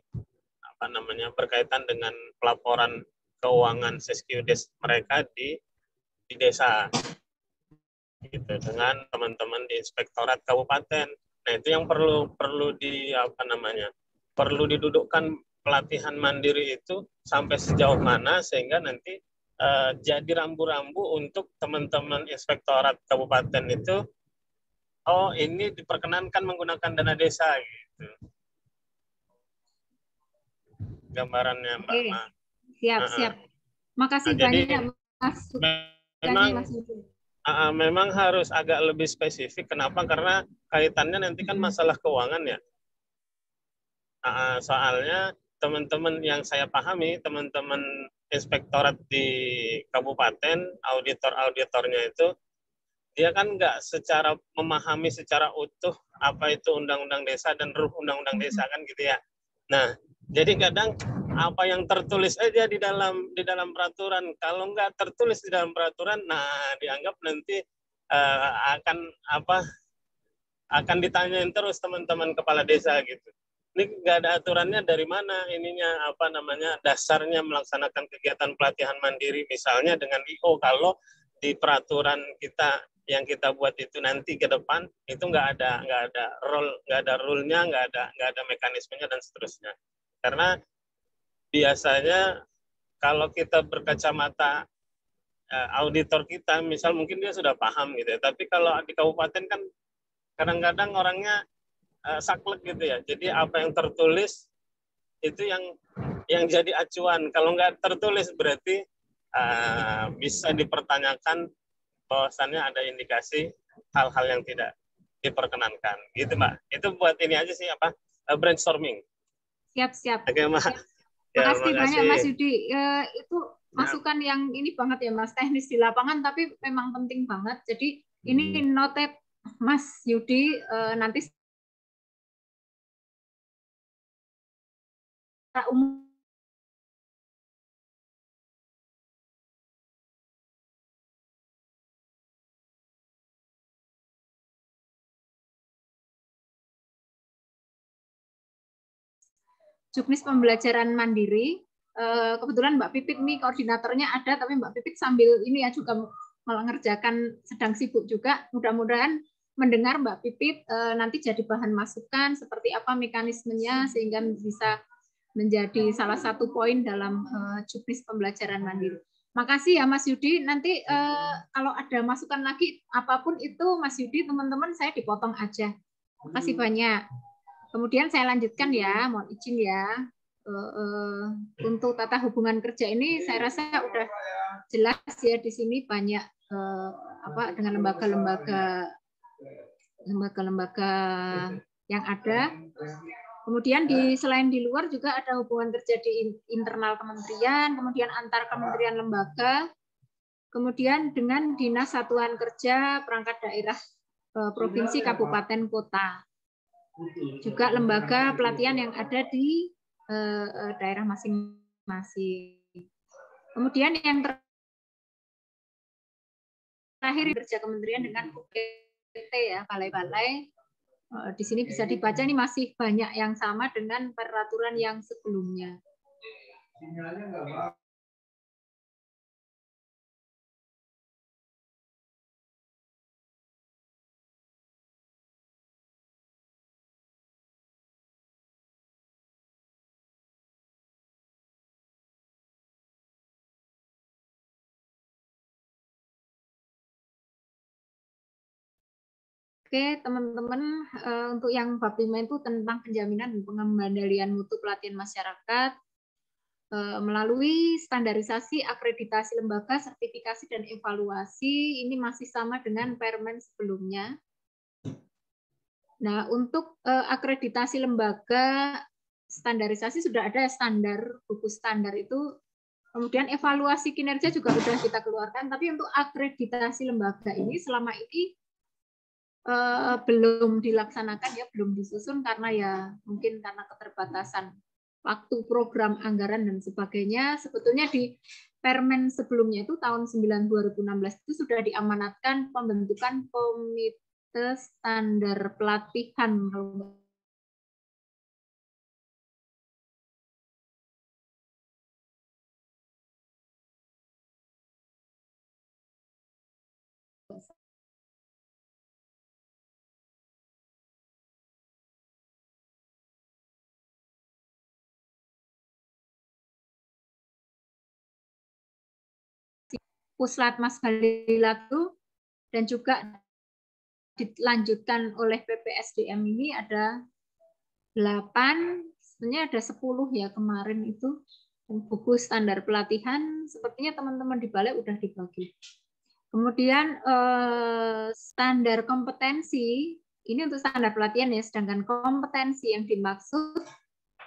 apa namanya, berkaitan dengan pelaporan keuangan Sesquides mereka di desa gitu dengan teman-teman di inspektorat kabupaten. Nah, itu yang perlu di apa namanya, perlu didudukkan pelatihan mandiri itu sampai sejauh mana sehingga nanti jadi rambu-rambu untuk teman-teman inspektorat kabupaten itu, oh ini diperkenankan menggunakan dana desa gitu. Gambarannya Mbak. Oke. Siap. Makasih banyak Mas. Memang harus agak lebih spesifik. Kenapa? Karena kaitannya nanti kan masalah keuangan ya. Soalnya teman-teman yang saya pahami, teman-teman inspektorat di kabupaten, auditornya itu, dia kan nggak secara memahami secara utuh apa itu undang-undang desa dan ruh undang-undang desa kan gitu ya. Nah, jadi kadang apa yang tertulis aja di dalam peraturan, kalau nggak tertulis di dalam peraturan, nah dianggap nanti akan ditanyain terus teman-teman kepala desa gitu. Ini nggak ada aturannya, dari mana ininya apa namanya dasarnya melaksanakan kegiatan pelatihan mandiri misalnya dengan IO, kalau di peraturan kita yang kita buat itu nanti ke depan itu nggak ada rule-nya, nggak ada mekanismenya dan seterusnya. Karena biasanya kalau kita berkacamata auditor kita, misal mungkin dia sudah paham gitu ya, tapi kalau di kabupaten kan kadang-kadang orangnya saklek gitu ya. Jadi apa yang tertulis itu yang jadi acuan. Kalau nggak tertulis berarti bisa dipertanyakan bahwasannya ada indikasi hal-hal yang tidak diperkenankan. Gitu Mbak. Itu buat ini aja sih brainstorming. Siap. Oke Mbak. Makasih banyak Mas Yudi. Itu masukan yang ini banget ya Mas, teknis di lapangan tapi memang penting banget. Jadi ini noted Mas Yudi, nanti umum Juknis pembelajaran mandiri. Kebetulan Mbak Pipit nih koordinatornya ada, tapi Mbak Pipit sambil ini ya juga mengerjakan, sedang sibuk juga. Mudah-mudahan mendengar Mbak Pipit nanti jadi bahan masukan seperti apa mekanismenya sehingga bisa menjadi salah satu poin dalam juknis pembelajaran mandiri. Makasih ya Mas Yudi. Nanti kalau ada masukan lagi apapun itu Mas Yudi, teman-teman saya dipotong aja. Makasih banyak. Kemudian saya lanjutkan ya, mohon izin ya. Untuk tata hubungan kerja ini saya rasa udah jelas ya, di sini banyak dengan lembaga-lembaga yang ada. Kemudian selain di luar juga ada hubungan kerja di internal kementerian, kemudian antar kementerian lembaga, kemudian dengan dinas satuan kerja perangkat daerah provinsi, kabupaten, kota. Juga lembaga pelatihan yang ada di daerah masing-masing. Kemudian yang terakhir kerja kementerian dengan UPT ya, balai-balai. Di sini bisa dibaca ini masih banyak yang sama dengan peraturan yang sebelumnya. Oke, teman-teman, untuk yang bab 5 itu tentang penjaminan dan pengendalian mutu pelatihan masyarakat melalui standarisasi, akreditasi lembaga, sertifikasi, dan evaluasi. Ini masih sama dengan Permen sebelumnya. Nah, untuk akreditasi lembaga, standarisasi sudah ada standar, buku standar itu. Kemudian evaluasi kinerja juga sudah kita keluarkan, tapi untuk akreditasi lembaga ini selama ini belum dilaksanakan ya, belum disusun karena ya mungkin karena keterbatasan waktu, program, anggaran dan sebagainya. Sebetulnya di Permen sebelumnya itu tahun 2016 itu sudah diamanatkan pembentukan komite standar pelatihan. Puslatmas Balilatu dan juga dilanjutkan oleh PPSDM ini ada 8, sebenarnya ada 10 ya kemarin itu buku standar pelatihan, sepertinya teman-teman di balai udah dibagi. Kemudian standar kompetensi, ini untuk standar pelatihan ya, sedangkan kompetensi yang dimaksud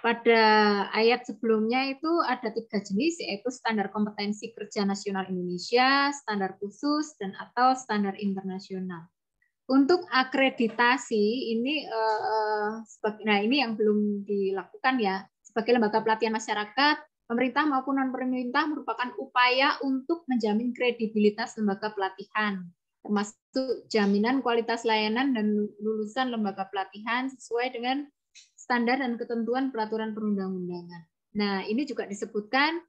pada ayat sebelumnya itu ada 3 jenis, yaitu standar kompetensi kerja nasional Indonesia, standar khusus, dan atau standar internasional. Untuk akreditasi ini, nah ini yang belum dilakukan ya. Sebagai lembaga pelatihan masyarakat, pemerintah maupun non pemerintah merupakan upaya untuk menjamin kredibilitas lembaga pelatihan, termasuk jaminan kualitas layanan dan lulusan lembaga pelatihan sesuai dengan standar dan ketentuan peraturan perundang-undangan. Nah, ini juga disebutkan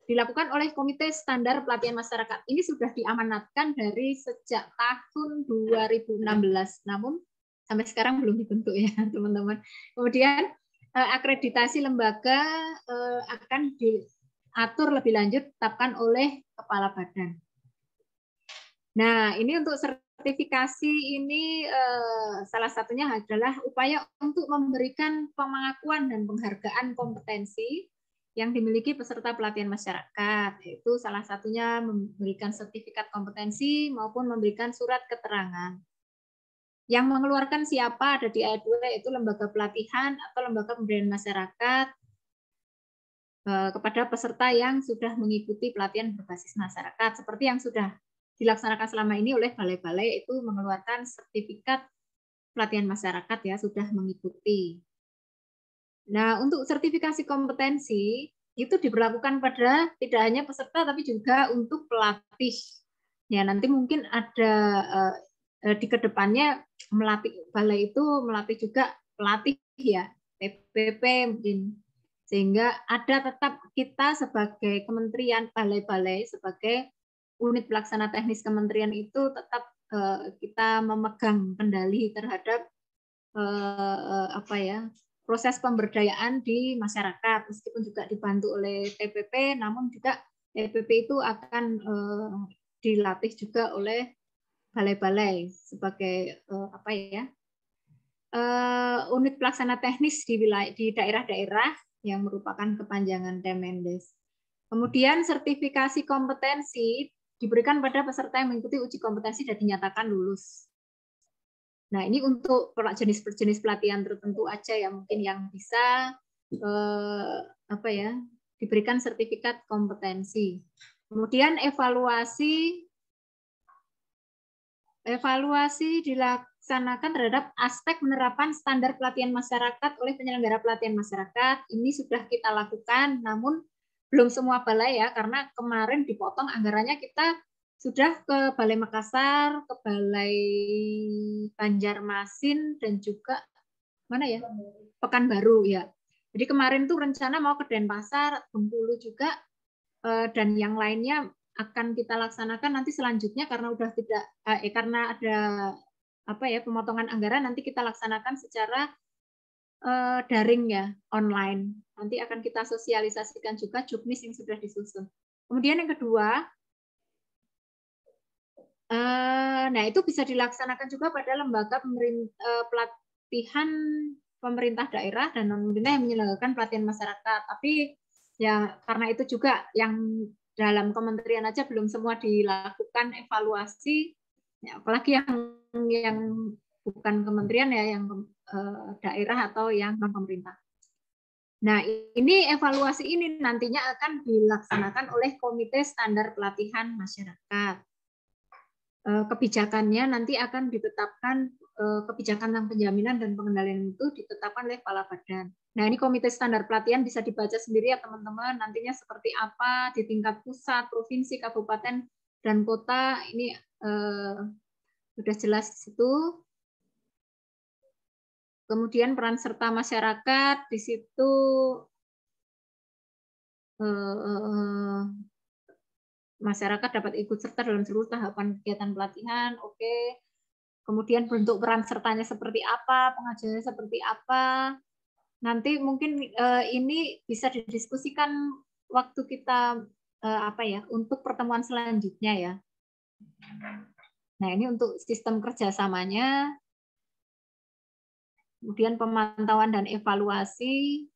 dilakukan oleh Komite Standar Pelatihan Masyarakat. Ini sudah diamanatkan dari sejak tahun 2016, namun sampai sekarang belum dibentuk ya, teman-teman. Kemudian akreditasi lembaga akan diatur lebih lanjut, ditetapkan oleh Kepala Badan. Nah, ini untuk sertifikasi ini salah satunya adalah upaya untuk memberikan pengakuan dan penghargaan kompetensi yang dimiliki peserta pelatihan masyarakat, yaitu salah satunya memberikan sertifikat kompetensi maupun memberikan surat keterangan. Yang mengeluarkan siapa ada di ayat 2, yaitu lembaga pelatihan atau lembaga pemberdayaan masyarakat kepada peserta yang sudah mengikuti pelatihan berbasis masyarakat, seperti yang sudah dilaksanakan selama ini oleh balai-balai, itu mengeluarkan sertifikat pelatihan masyarakat ya, sudah mengikuti. Nah, untuk sertifikasi kompetensi itu diberlakukan pada tidak hanya peserta tapi juga untuk pelatih. Ya, nanti mungkin ada di kedepannya melatih balai itu melatih juga pelatih ya, PPP mungkin. Sehingga ada tetap kita sebagai kementerian, balai-balai sebagai unit pelaksana teknis kementerian itu tetap kita memegang kendali terhadap proses pemberdayaan di masyarakat, meskipun juga dibantu oleh TPP, namun juga TPP itu akan dilatih juga oleh balai-balai sebagai unit pelaksana teknis di daerah-daerah yang merupakan kepanjangan Kemendes. Kemudian sertifikasi kompetensi diberikan pada peserta yang mengikuti uji kompetensi dan dinyatakan lulus. Nah, ini untuk jenis pelatihan tertentu aja ya, mungkin yang bisa diberikan sertifikat kompetensi. Kemudian evaluasi dilaksanakan terhadap aspek penerapan standar pelatihan masyarakat oleh penyelenggara pelatihan masyarakat. Ini sudah kita lakukan, namun belum semua balai ya, karena kemarin dipotong anggarannya. Kita sudah ke Balai Makassar, ke Balai Banjarmasin, dan juga mana ya, Pekanbaru ya. Jadi kemarin tuh rencana mau ke Denpasar, Bengkulu juga, dan yang lainnya akan kita laksanakan nanti selanjutnya karena udah tidak karena ada pemotongan anggaran, nanti kita laksanakan secara daring ya, online. Nanti akan kita sosialisasikan juga juknis yang sudah disusun. Kemudian yang kedua, Nah, itu bisa dilaksanakan juga pada lembaga pelatihan pemerintah daerah dan non-pemerintah yang menyelenggarakan pelatihan masyarakat. Tapi ya karena itu juga yang dalam kementerian aja belum semua dilakukan evaluasi, ya, apalagi yang bukan kementerian ya, yang daerah atau yang non pemerintah. Nah, ini evaluasi ini nantinya akan dilaksanakan oleh Komite Standar Pelatihan Masyarakat. Kebijakannya nanti akan ditetapkan, kebijakan tentang penjaminan dan pengendalian itu ditetapkan oleh kepala badan. Nah, ini Komite Standar Pelatihan bisa dibaca sendiri ya teman-teman, nantinya seperti apa di tingkat pusat, provinsi, kabupaten, dan kota, ini sudah jelas di situ. Kemudian peran serta masyarakat, di situ masyarakat dapat ikut serta dalam seluruh tahapan kegiatan pelatihan. Oke. Kemudian bentuk peran sertanya seperti apa, pengajarnya seperti apa. Nanti mungkin ini bisa didiskusikan waktu kita untuk pertemuan selanjutnya ya. Nah, ini untuk sistem kerjasamanya. Kemudian pemantauan dan evaluasi,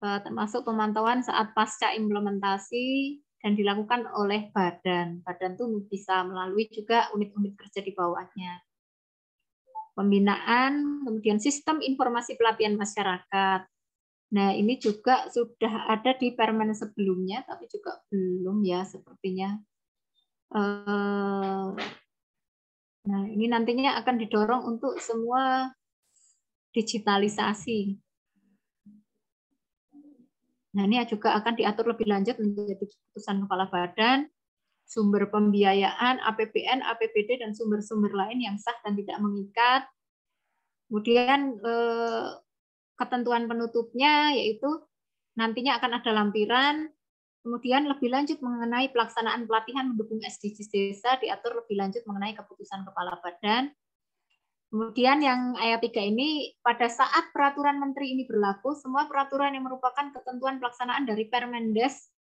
termasuk pemantauan saat pasca implementasi dan dilakukan oleh badan. Badan itu bisa melalui juga unit-unit kerja di bawahnya. Pembinaan, kemudian sistem informasi pelatihan masyarakat. Nah, ini juga sudah ada di Permen sebelumnya, tapi juga belum ya sepertinya. Nah, ini nantinya akan didorong untuk semua digitalisasi. Nah, ini juga akan diatur lebih lanjut menjadi keputusan kepala badan, sumber pembiayaan, APBN, APBD, dan sumber-sumber lain yang sah dan tidak mengikat. Kemudian ketentuan penutupnya yaitu nantinya akan ada lampiran. Kemudian lebih lanjut mengenai pelaksanaan pelatihan mendukung SDGs desa, diatur lebih lanjut mengenai keputusan kepala badan. Kemudian yang ayat 3 ini, pada saat peraturan menteri ini berlaku, semua peraturan yang merupakan ketentuan pelaksanaan dari Permendes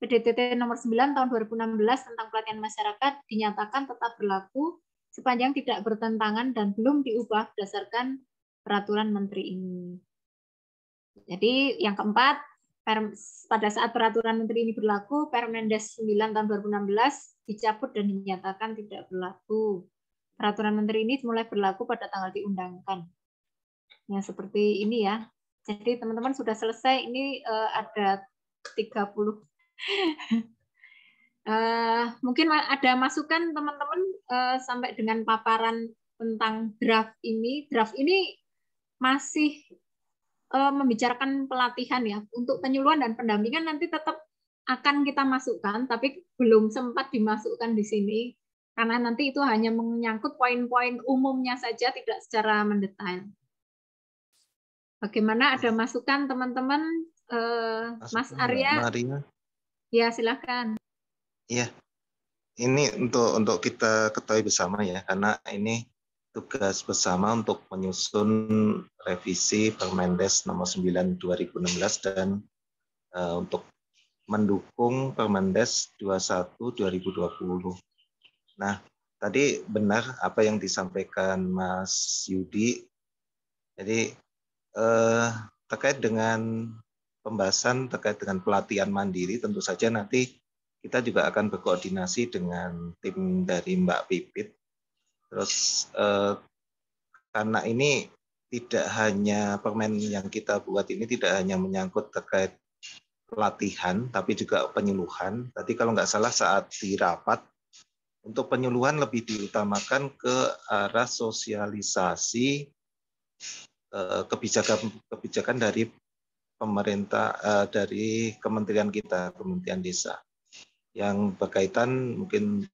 PDTT nomor 9 tahun 2016 tentang pelatihan masyarakat dinyatakan tetap berlaku sepanjang tidak bertentangan dan belum diubah berdasarkan peraturan menteri ini. Jadi yang keempat, pada saat peraturan menteri ini berlaku, Permendes 9 tahun 2016 dicabut dan dinyatakan tidak berlaku. Peraturan menteri ini mulai berlaku pada tanggal diundangkan. Ya, seperti ini ya. Jadi teman-teman sudah selesai, ini ada 30. Mungkin ada masukan teman-teman sampai dengan paparan tentang draft ini. Draft ini masih membicarakan pelatihan ya. Untuk penyuluhan dan pendampingan nanti tetap akan kita masukkan, tapi belum sempat dimasukkan di sini. Karena nanti itu hanya menyangkut poin-poin umumnya saja, tidak secara mendetail. Bagaimana, ada masukan teman-teman? Mas Arya? Maria. Ya, silakan. Iya, ini untuk kita ketahui bersama ya, karena ini tugas bersama untuk menyusun revisi Permendes nomor 9 2016 dan untuk mendukung Permendes 21 2020. Nah, tadi benar apa yang disampaikan Mas Yudi. Jadi terkait dengan pembahasan terkait dengan pelatihan mandiri, tentu saja nanti kita juga akan berkoordinasi dengan tim dari Mbak Pipit. Terus karena ini tidak hanya permen yang kita buat ini tidak hanya menyangkut terkait pelatihan, tapi juga penyuluhan. Tadi kalau nggak salah saat di rapat, untuk penyuluhan lebih diutamakan ke arah sosialisasi kebijakan dari pemerintah, dari kementerian kita, Kementerian Desa, yang berkaitan mungkin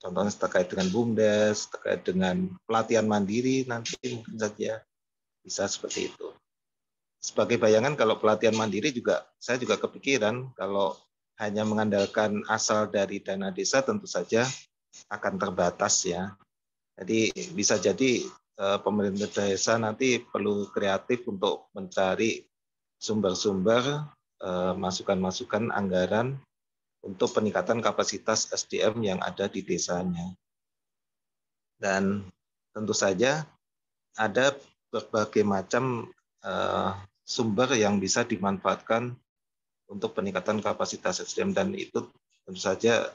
contohnya terkait dengan BUMDes, terkait dengan pelatihan mandiri, nanti mungkin saja bisa seperti itu. Sebagai bayangan kalau pelatihan mandiri juga, saya juga kepikiran kalau hanya mengandalkan asal dari dana desa tentu saja akan terbatas ya. Jadi bisa jadi pemerintah desa nanti perlu kreatif untuk mencari sumber-sumber masukan-masukan anggaran untuk peningkatan kapasitas SDM yang ada di desanya. Dan tentu saja ada berbagai macam sumber yang bisa dimanfaatkan untuk peningkatan kapasitas SDM, dan itu tentu saja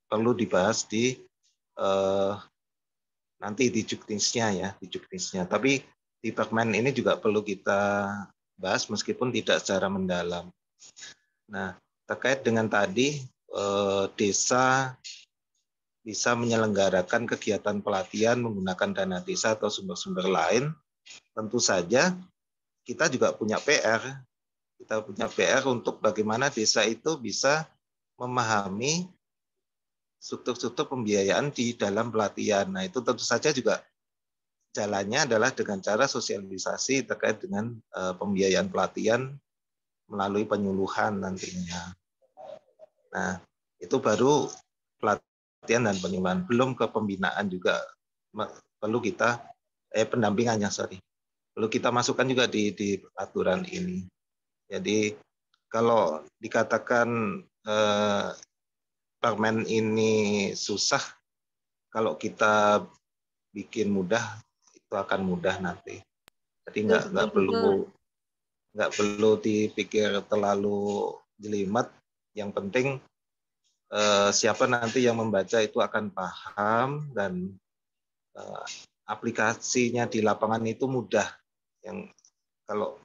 perlu dibahas di nanti di juknisnya ya, di juknisnya. Tapi di Permen ini juga perlu kita bahas meskipun tidak secara mendalam. Nah, terkait dengan tadi desa bisa menyelenggarakan kegiatan pelatihan menggunakan dana desa atau sumber-sumber lain, tentu saja kita juga punya PR. Kita punya PR untuk bagaimana desa itu bisa memahami struktur-struktur pembiayaan di dalam pelatihan. Nah, itu tentu saja juga jalannya adalah dengan cara sosialisasi terkait dengan pembiayaan pelatihan melalui penyuluhan nantinya. Nah, itu baru pelatihan dan penyuluhan. Belum ke pembinaan juga perlu kita, pendampingannya, perlu kita masukkan juga di aturan ini. Jadi, kalau dikatakan Permen ini susah, kalau kita bikin mudah itu akan mudah nanti. Jadi nggak perlu dipikir terlalu jelimet. Yang penting siapa nanti yang membaca itu akan paham dan aplikasinya di lapangan itu mudah. Yang kalau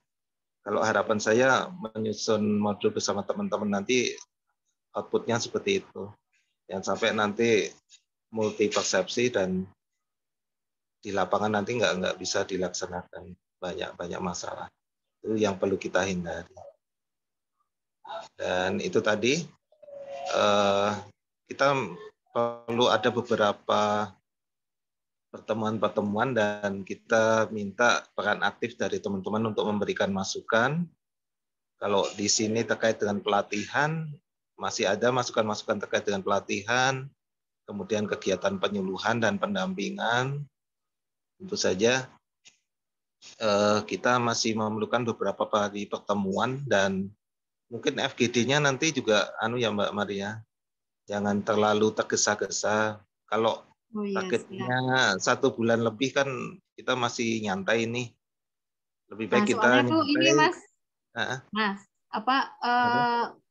harapan saya menyusun modul bersama teman-teman nanti outputnya seperti itu. Yang sampai nanti multi persepsi dan di lapangan nanti nggak bisa dilaksanakan, banyak masalah. Itu yang perlu kita hindari. Dan itu tadi kita perlu ada beberapa pertemuan-pertemuan dan kita minta peran aktif dari teman-teman untuk memberikan masukan. Kalau di sini terkait dengan pelatihan, masih ada masukan-masukan terkait dengan pelatihan, kemudian kegiatan penyuluhan dan pendampingan. Tentu saja kita masih memerlukan beberapa kali pertemuan, dan mungkin FGD-nya nanti juga ya Mbak Maria, jangan terlalu tergesa-gesa. Kalau targetnya 1 bulan lebih kan kita masih nyantai nih. Lebih baik kita soalnya tuh ini Mas,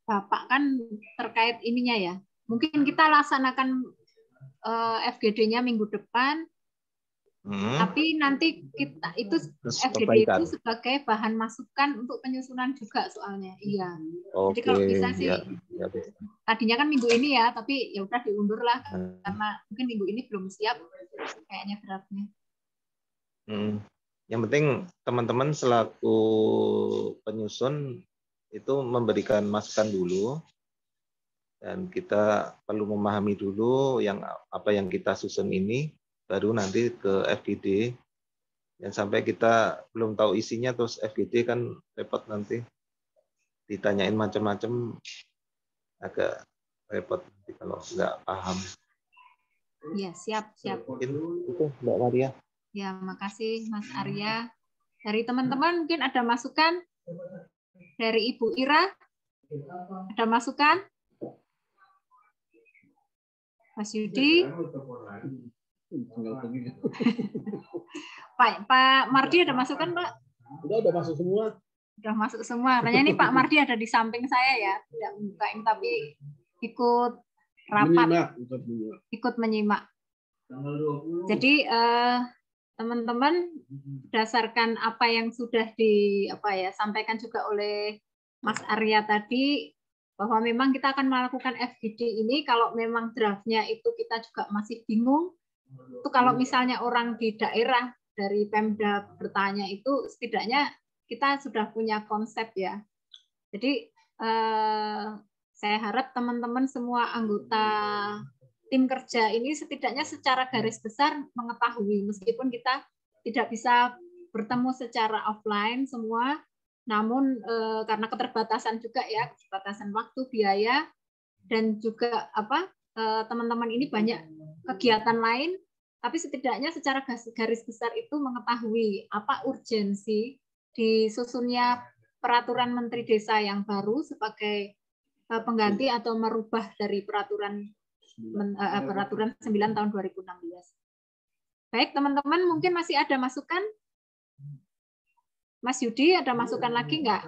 Bapak kan terkait ininya ya. Mungkin kita laksanakan FGD-nya minggu depan. Tapi nanti kita itu FGD itu sebagai bahan masukan untuk penyusunan juga soalnya. Iya. Jadi kalau bisa sih, tadinya kan minggu ini ya, tapi ya udah diundur lah karena mungkin minggu ini belum siap kayaknya draftnya. Yang penting teman-teman selaku penyusun itu memberikan masukan dulu, dan kita perlu memahami dulu apa yang kita susun ini, baru nanti ke FGD. Dan sampai kita belum tahu isinya terus FGD kan repot, nanti ditanyain macam-macam, agak repot nanti kalau nggak paham. Ya, siap. Mungkin itu Mbak Maria. Ya, makasih Mas Arya. Dari teman-teman mungkin ada masukan? Dari Ibu Ira, ada masukan? Mas Yudi? Pak Mardi ada masukan, Pak? Udah masuk semua. Udah masuk semua. Makanya ini Pak Mardi ada di samping saya ya, tidak membukain tapi ikut rapat, ikut menyimak. Jadi teman-teman, berdasarkan apa yang sudah sampaikan juga oleh Mas Arya tadi, bahwa memang kita akan melakukan FGD ini kalau memang draftnya itu kita juga masih bingung. Itu kalau misalnya orang di daerah dari Pemda bertanya itu setidaknya kita sudah punya konsep ya. Jadi saya harap teman-teman semua anggota tim kerja ini setidaknya secara garis besar mengetahui, meskipun kita tidak bisa bertemu secara offline semua, namun karena keterbatasan juga ya, keterbatasan waktu, biaya, dan juga teman-teman ini banyak kegiatan lain, tapi setidaknya secara garis besar itu mengetahui apa urgensi disusunnya peraturan Menteri Desa yang baru sebagai pengganti atau merubah dari peraturan 9 tahun 2016. Baik, teman-teman, mungkin masih ada masukan? Mas Yudi, ada masukan lagi nggak?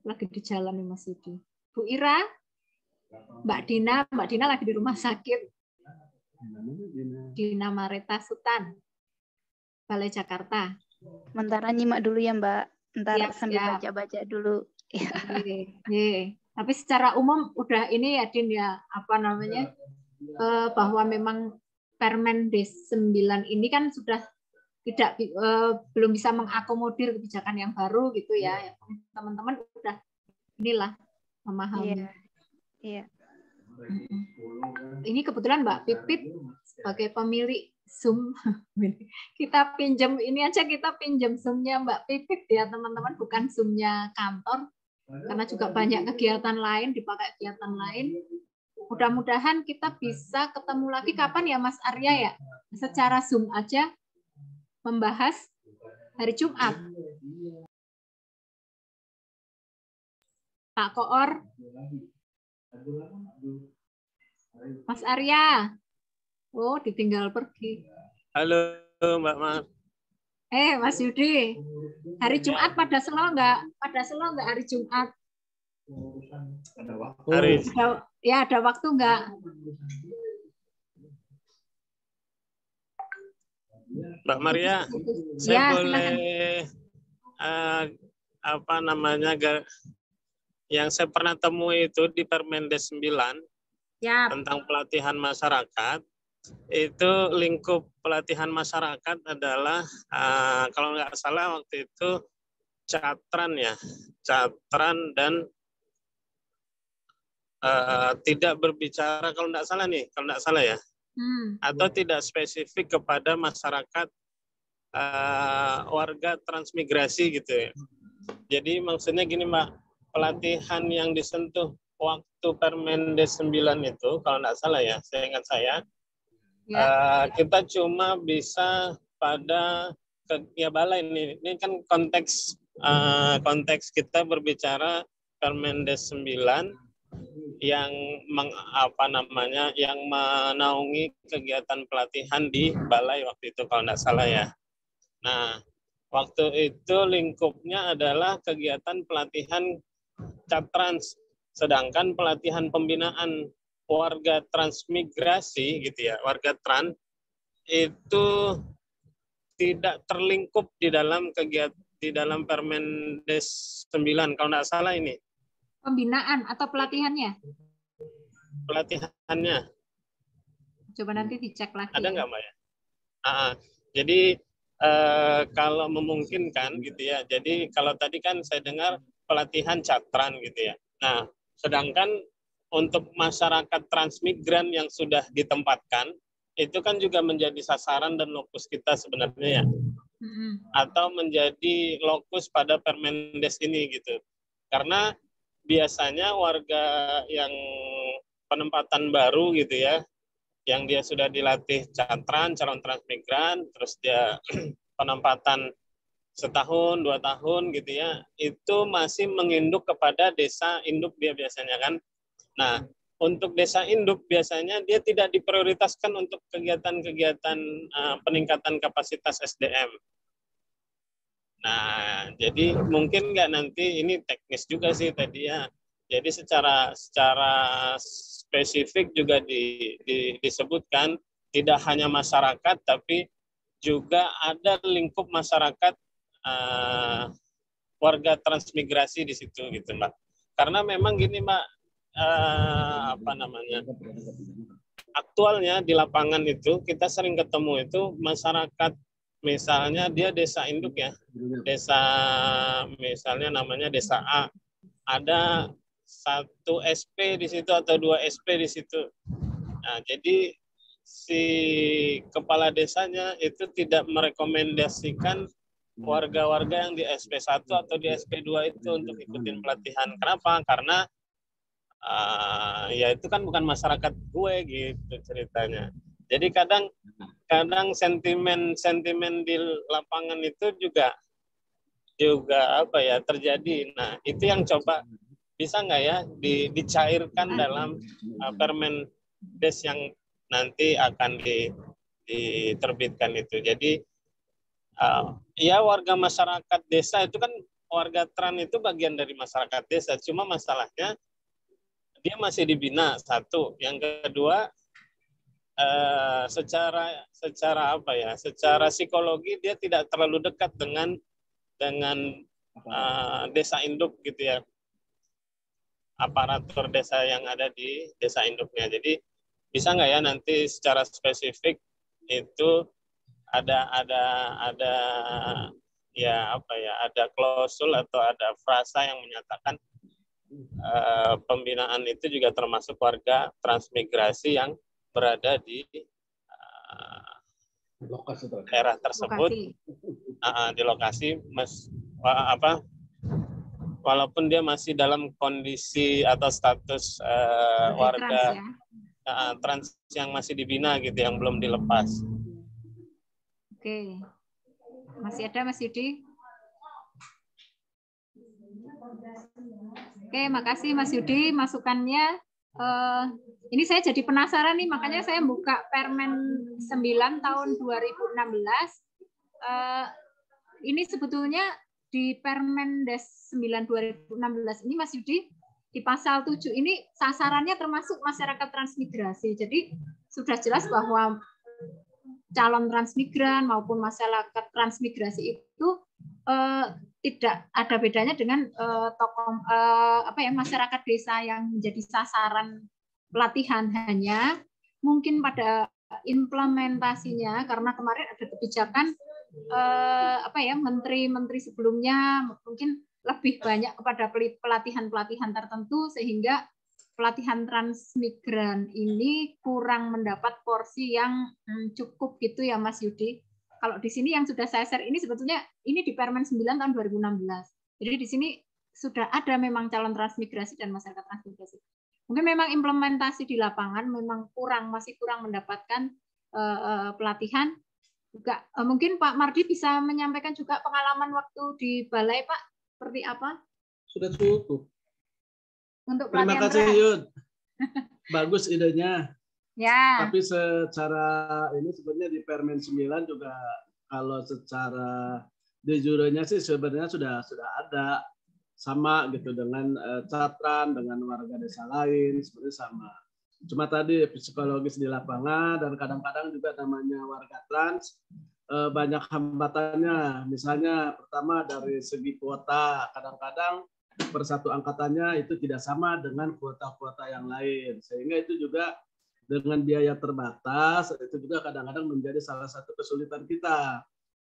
Lagi di jalan nih Mas Yudi. Bu Ira, Mbak Dina lagi di rumah sakit. Dina Mareta Sutan, Balai Jakarta. Sementara nyimak dulu ya Mbak. Ntar Ya, sambil siap. baca-baca dulu. Ye. Tapi secara umum udah ini ya Din ya, apa namanya, bahwa memang Permen D9 ini kan sudah belum bisa mengakomodir kebijakan yang baru gitu ya. Teman-teman udah inilah memahami. Iya. Ini kebetulan Mbak Pipit sebagai pemilik Zoom, kita pinjam ini aja, kita pinjam Zoom-nya Mbak Pipit ya teman-teman, bukan Zoom-nya kantor, karena juga banyak kegiatan lain, dipakai kegiatan lain. Mudah-mudahan kita bisa ketemu lagi kapan ya Mas Arya ya, secara Zoom aja membahas hari Jumat. Pak Koor, Mas Arya, oh ditinggal pergi. Halo Mbak Mar. Mas Yudi, hari Jumat pada selo nggak? Pada selo nggak hari Jumat? Ada waktu. Ada waktu nggak? Mbak Maria, saya boleh yang saya pernah temui itu di Permendes 9 tentang pelatihan masyarakat. Itu lingkup pelatihan masyarakat adalah kalau nggak salah waktu itu Catran ya, Catran dan tidak berbicara kalau nggak salah ya, atau tidak spesifik kepada masyarakat warga transmigrasi gitu ya. Jadi maksudnya gini Mbak, pelatihan yang disentuh waktu Permendes 9 itu kalau nggak salah ya, saya ingat kita cuma bisa pada balai ini kan konteks kita berbicara Permendes 9 yang yang menaungi kegiatan pelatihan di balai waktu itu kalau nggak salah ya. Nah, waktu itu lingkupnya adalah kegiatan pelatihan Catrans, sedangkan pelatihan pembinaan warga transmigrasi gitu ya, warga trans itu tidak terlingkup di dalam Permendes 9 kalau nggak salah ini. Pembinaan atau pelatihannya? Pelatihannya. Coba nanti dicek lagi. Ada nggak Mbak ya? Jadi kalau memungkinkan gitu ya. Jadi kalau tadi kan saya dengar pelatihan Catran gitu ya. Nah, sedangkan untuk masyarakat transmigran yang sudah ditempatkan itu kan juga menjadi sasaran dan lokus kita sebenarnya ya. Atau menjadi lokus pada Permendes ini gitu. Karena biasanya warga yang penempatan baru gitu ya, yang dia sudah dilatih Catran, calon transmigran, terus dia penempatan setahun, 2 tahun gitu ya, itu masih menginduk kepada desa induk dia biasanya kan. Nah, untuk desa induk biasanya dia tidak diprioritaskan untuk kegiatan-kegiatan peningkatan kapasitas SDM. Nah, jadi mungkin nggak nanti ini teknis juga sih tadi ya. Jadi secara spesifik juga disebutkan tidak hanya masyarakat tapi juga ada lingkup masyarakat warga transmigrasi di situ gitu Mbak. Karena memang gini Mbak, aktualnya di lapangan itu kita sering ketemu itu masyarakat. Misalnya dia desa induk ya, desa misalnya namanya desa A, ada 1 SP di situ atau 2 SP di situ. Nah, jadi si kepala desanya itu tidak merekomendasikan warga-warga yang di SP1 atau di SP2 itu untuk ikutin pelatihan. Kenapa? Karena ya itu kan bukan masyarakat gue gitu ceritanya. Jadi kadang sentimen di lapangan itu juga juga apa ya terjadi. Nah, itu yang coba bisa nggak ya dicairkan dalam Permendes yang nanti akan diterbitkan itu. Jadi ya warga masyarakat desa itu kan, warga Tran itu bagian dari masyarakat desa. Cuma masalahnya dia masih dibina, satu. Yang kedua, secara apa ya? Secara psikologi dia tidak terlalu dekat dengan desa induk gitu ya. Aparatur desa yang ada di desa induknya. Jadi bisa nggak ya nanti secara spesifik itu ada ya apa ya, ada klausul atau ada frasa yang menyatakan pembinaan itu juga termasuk warga transmigrasi yang berada di daerah tersebut, di lokasi walaupun dia masih dalam kondisi atau status warga trans yang masih dibina gitu, yang belum dilepas. Oke, masih ada Mas Yudi? Oke, makasih Mas Yudi masukannya. Ini saya jadi penasaran nih, makanya saya buka Permen 9 tahun 2016. Ini sebetulnya di Permendes 9 2016 ini Mas Yudi, di pasal 7 ini sasarannya termasuk masyarakat transmigrasi. Jadi sudah jelas bahwa calon transmigran maupun masyarakat transmigrasi itu tidak ada bedanya dengan tokoh masyarakat desa yang menjadi sasaran pelatihan. Hanya mungkin pada implementasinya, karena kemarin ada kebijakan menteri-menteri sebelumnya mungkin lebih banyak kepada pelatihan-pelatihan tertentu, sehingga pelatihan transmigran ini kurang mendapat porsi yang cukup gitu ya Mas Yudi. Kalau di sini yang sudah saya share ini sebetulnya ini di Permen 9 tahun 2016. Jadi di sini sudah ada memang calon transmigrasi dan masyarakat transmigrasi. Mungkin memang implementasi di lapangan memang masih kurang mendapatkan pelatihan. Juga mungkin Pak Mardi bisa menyampaikan juga pengalaman waktu di balai Pak, seperti apa? Sudah cukup. Untuk terima kasih Yud. Bagus idenya. Ya. Tapi secara ini sebenarnya di Permen 9 juga kalau secara de jure-nya sih sebenarnya sudah ada sama gitu dengan Catran, dengan warga desa lain sebenarnya sama. Cuma tadi psikologis di lapangan dan kadang-kadang juga namanya warga trans banyak hambatannya. Misalnya pertama dari segi kuota, kadang-kadang per satu angkatannya itu tidak sama dengan kuota-kuota yang lain. Sehingga itu juga dengan biaya terbatas, itu juga kadang-kadang menjadi salah satu kesulitan kita.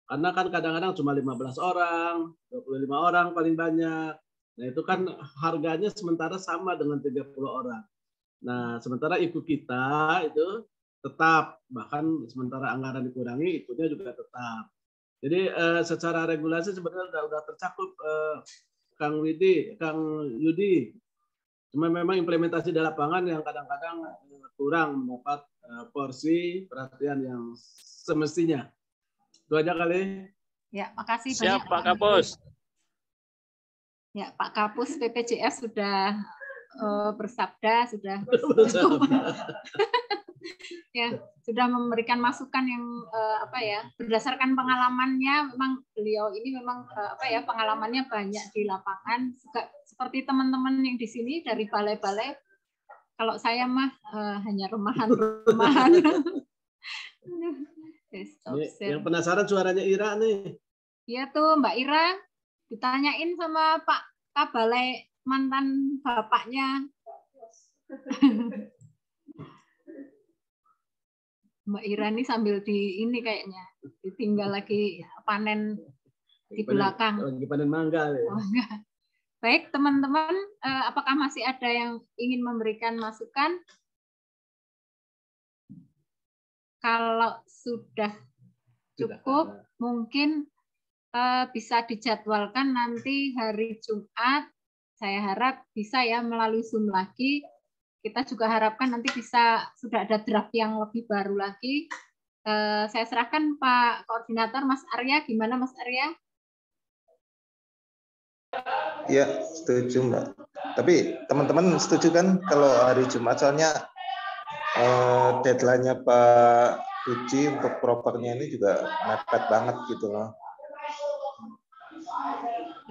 Karena kan kadang-kadang cuma 15 orang, 25 orang paling banyak. Nah itu kan harganya sementara sama dengan 30 orang. Nah sementara ikut kita itu tetap, bahkan sementara anggaran dikurangi, ikutnya juga tetap. Jadi secara regulasi sebenarnya sudah tercakup Kang Yudi. Cuma memang implementasi di lapangan yang kadang-kadang kurang mendapat porsi perhatian yang semestinya. Itu aja kali. Ya, makasih banyak. Siap, Pak Kapus. Ya, Pak Kapus PPJS sudah bersabda, sudah ya, sudah memberikan masukan yang berdasarkan pengalamannya. Memang beliau ini memang pengalamannya banyak di lapangan, seperti teman-teman yang di sini dari balai-balai. Kalau saya mah hanya rumahan. Yang penasaran suaranya Ira nih. Iya tuh Mbak Ira, ditanyain sama Pak Kabalai, mantan bapaknya. Mbak Ira ini sambil ini kayaknya ditinggal lagi panen di belakang. Lagi panen mangga. Ya. Oh, enggak. Baik teman-teman, apakah masih ada yang ingin memberikan masukan? Kalau sudah cukup, mungkin bisa dijadwalkan nanti hari Jumat. Saya harap bisa ya melalui Zoom lagi. Kita juga harapkan nanti sudah ada draft yang lebih baru lagi. Saya serahkan Pak Koordinator Mas Arya. Gimana Mas Arya? Ya, setuju Mbak. Tapi teman-teman setuju kan kalau hari Jumat, soalnya deadline-nya Pak Puji untuk propernya ini juga mepet banget gitu loh.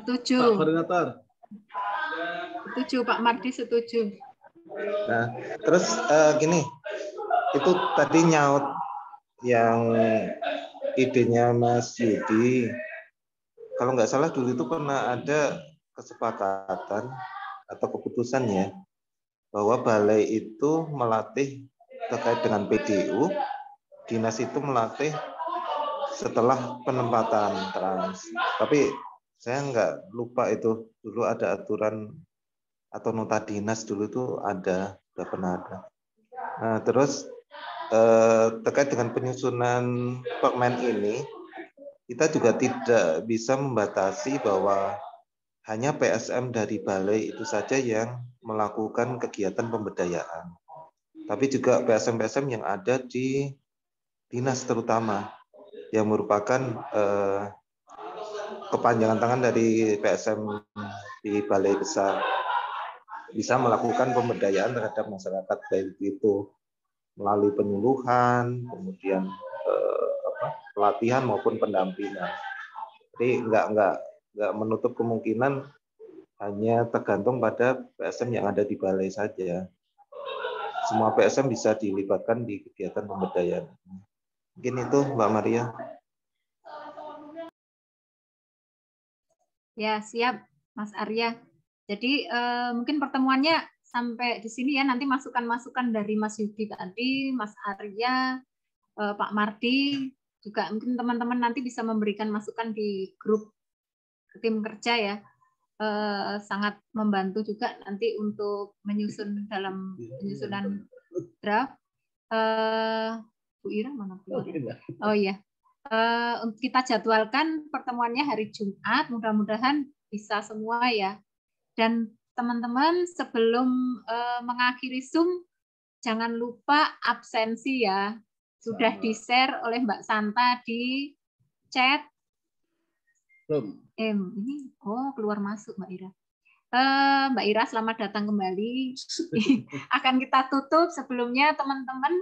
Setuju. Pak Koordinator. Setuju, Pak Mardi setuju. Nah, terus gini, itu tadi nyaut yang idenya Mas Yudi. Kalau nggak salah dulu itu pernah ada kesepakatan atau keputusan ya, bahwa balai itu melatih terkait dengan PDU, dinas itu melatih setelah penempatan trans. Tapi saya nggak lupa itu dulu ada aturan atau nota dinas dulu itu ada, udah pernah ada. Nah, terus terkait dengan penyusunan permen ini, kita juga tidak bisa membatasi bahwa hanya PSM dari balai itu saja yang melakukan kegiatan pemberdayaan. Tapi juga PSM-PSM yang ada di dinas terutama, yang merupakan kepanjangan tangan dari PSM di balai besar, bisa melakukan pemberdayaan terhadap masyarakat, baik itu melalui penyuluhan, kemudian pelatihan maupun pendampingan. Jadi nggak menutup kemungkinan hanya tergantung pada PSM yang ada di balai saja. Semua PSM bisa dilibatkan di kegiatan pemberdayaan. Mungkin itu Mbak Maria. Ya, siap Mas Arya. Jadi mungkin pertemuannya sampai di sini ya, nanti masukan-masukan dari Mas Yudi tadi, Mas Arya, Pak Mardi, juga mungkin teman-teman nanti bisa memberikan masukan di grup tim kerja ya. Sangat membantu juga nanti untuk menyusun dalam penyusunan draft. Bu Ira mana? Oh iya. Kita jadwalkan pertemuannya hari Jumat, mudah-mudahan bisa semua ya. Dan teman-teman sebelum mengakhiri Zoom, jangan lupa absensi ya. Sudah di-share oleh Mbak Santa di chat. Ini keluar masuk Mbak Ira. Mbak Ira, selamat datang kembali. Akan kita tutup. Sebelumnya teman-teman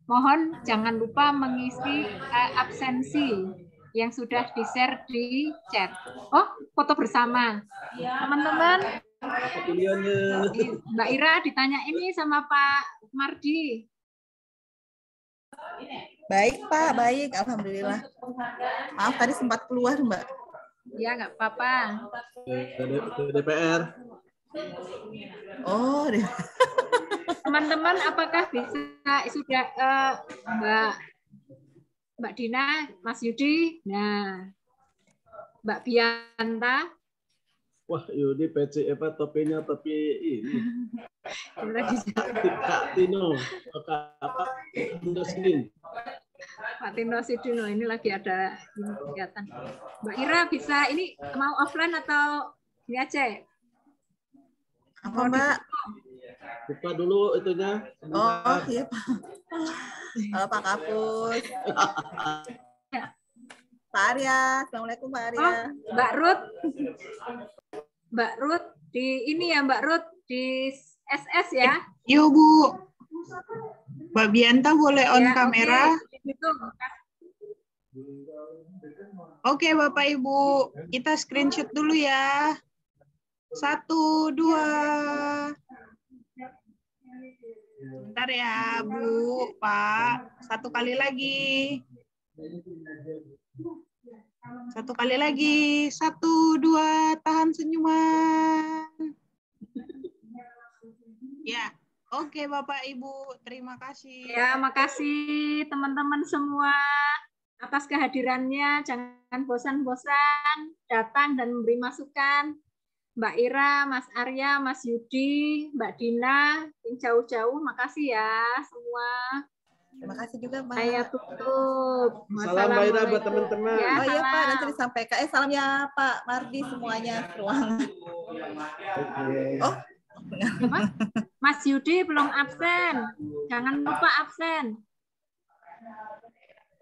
mohon jangan lupa mengisi absensi yang sudah di-share di chat. Oh, foto bersama. Teman-teman, Mbak Ira ditanya ini sama Pak Mardi. Baik Pak, baik. Alhamdulillah. Maaf tadi sempat keluar Mbak. Ya, nggak apa-apa. DPR. Oh, Teman-teman, apakah bisa sudah Mbak Dina, Mas Yudi, nah Mbak Bianta. Wah, Yudi PC topinya topi ini. Kak Tino, apa? Pak Tino Sidino ini lagi ada kegiatan. Mbak Ira bisa ini mau offline atau ini aja? Apa Mbak? Buka dulu itunya. Oh iya Pak. Pak Kapus. Pak Arya, assalamualaikum Pak Arya. Oh, Mbak Ruth di ini ya Mbak Ruth di SS ya? Yo Bu. Mbak Bianta boleh on kamera? Oke Bapak Ibu, kita screenshot dulu ya. 1, 2. Bentar ya Bu, Pak. 1 kali lagi. 1 kali lagi. 1, 2, tahan senyuman. Ya. Oke Bapak Ibu, terima kasih. Ya, makasih teman-teman semua atas kehadirannya. Jangan bosan-bosan datang dan memberi masukan. Mbak Ira, Mas Arya, Mas Yudi, Mbak Dina, yang jauh-jauh, makasih ya semua. Terima kasih juga Pak. Saya tutup. Salam Mbak Ira buat teman-teman. Ya, oh iya Pak, nanti disampaikan. Salam ya Pak Mardi semuanya ruangan. Oh. Mas Yudi belum absen. Jangan lupa absen.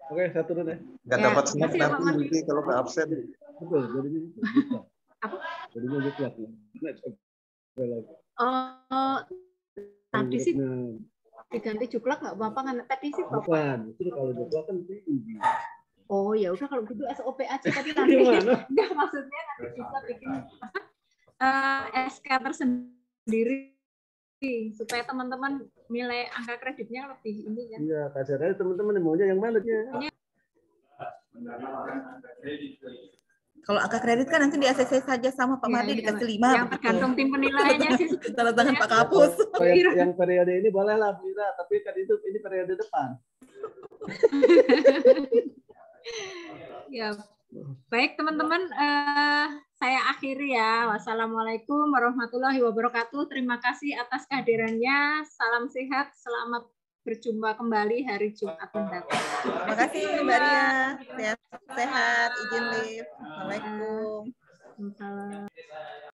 Oke, satu dulu deh. Nggak dapat snap nanti Yudi kalau nggak absen. Betul, jadi apa? Jadinya jeplak. Oh, tadi sih diganti juklak nggak apa-apa kan? Tadi sih Bapak. Bukan, itu kalau jeplak kan tinggi. Oh ya udah kalau gitu SOP aja tadi nanti. Enggak maksudnya nanti bisa bikin SK tersendiri supaya teman-teman nilai angka kreditnya lebih ini kan. Iya, kasarnya teman-teman maunya yang mana dia? Kalau angka kredit kan nanti di ACC saja sama Pak Mardi dikasih 5. Yang tergantung tim penilainya sih. Tanda tangan Pak Kapus. Yang periode ini boleh lah Bu Ira, tapi kan itu ini periode depan. Ya, baik teman-teman, saya akhiri ya. Wassalamualaikum warahmatullahi wabarakatuh. Terima kasih atas kehadirannya. Salam sehat, selamat berjumpa kembali hari Jumat mendatang. Terima kasih Mbak Ria. Sehat, izin live. Assalamualaikum. Waalaikumsalam.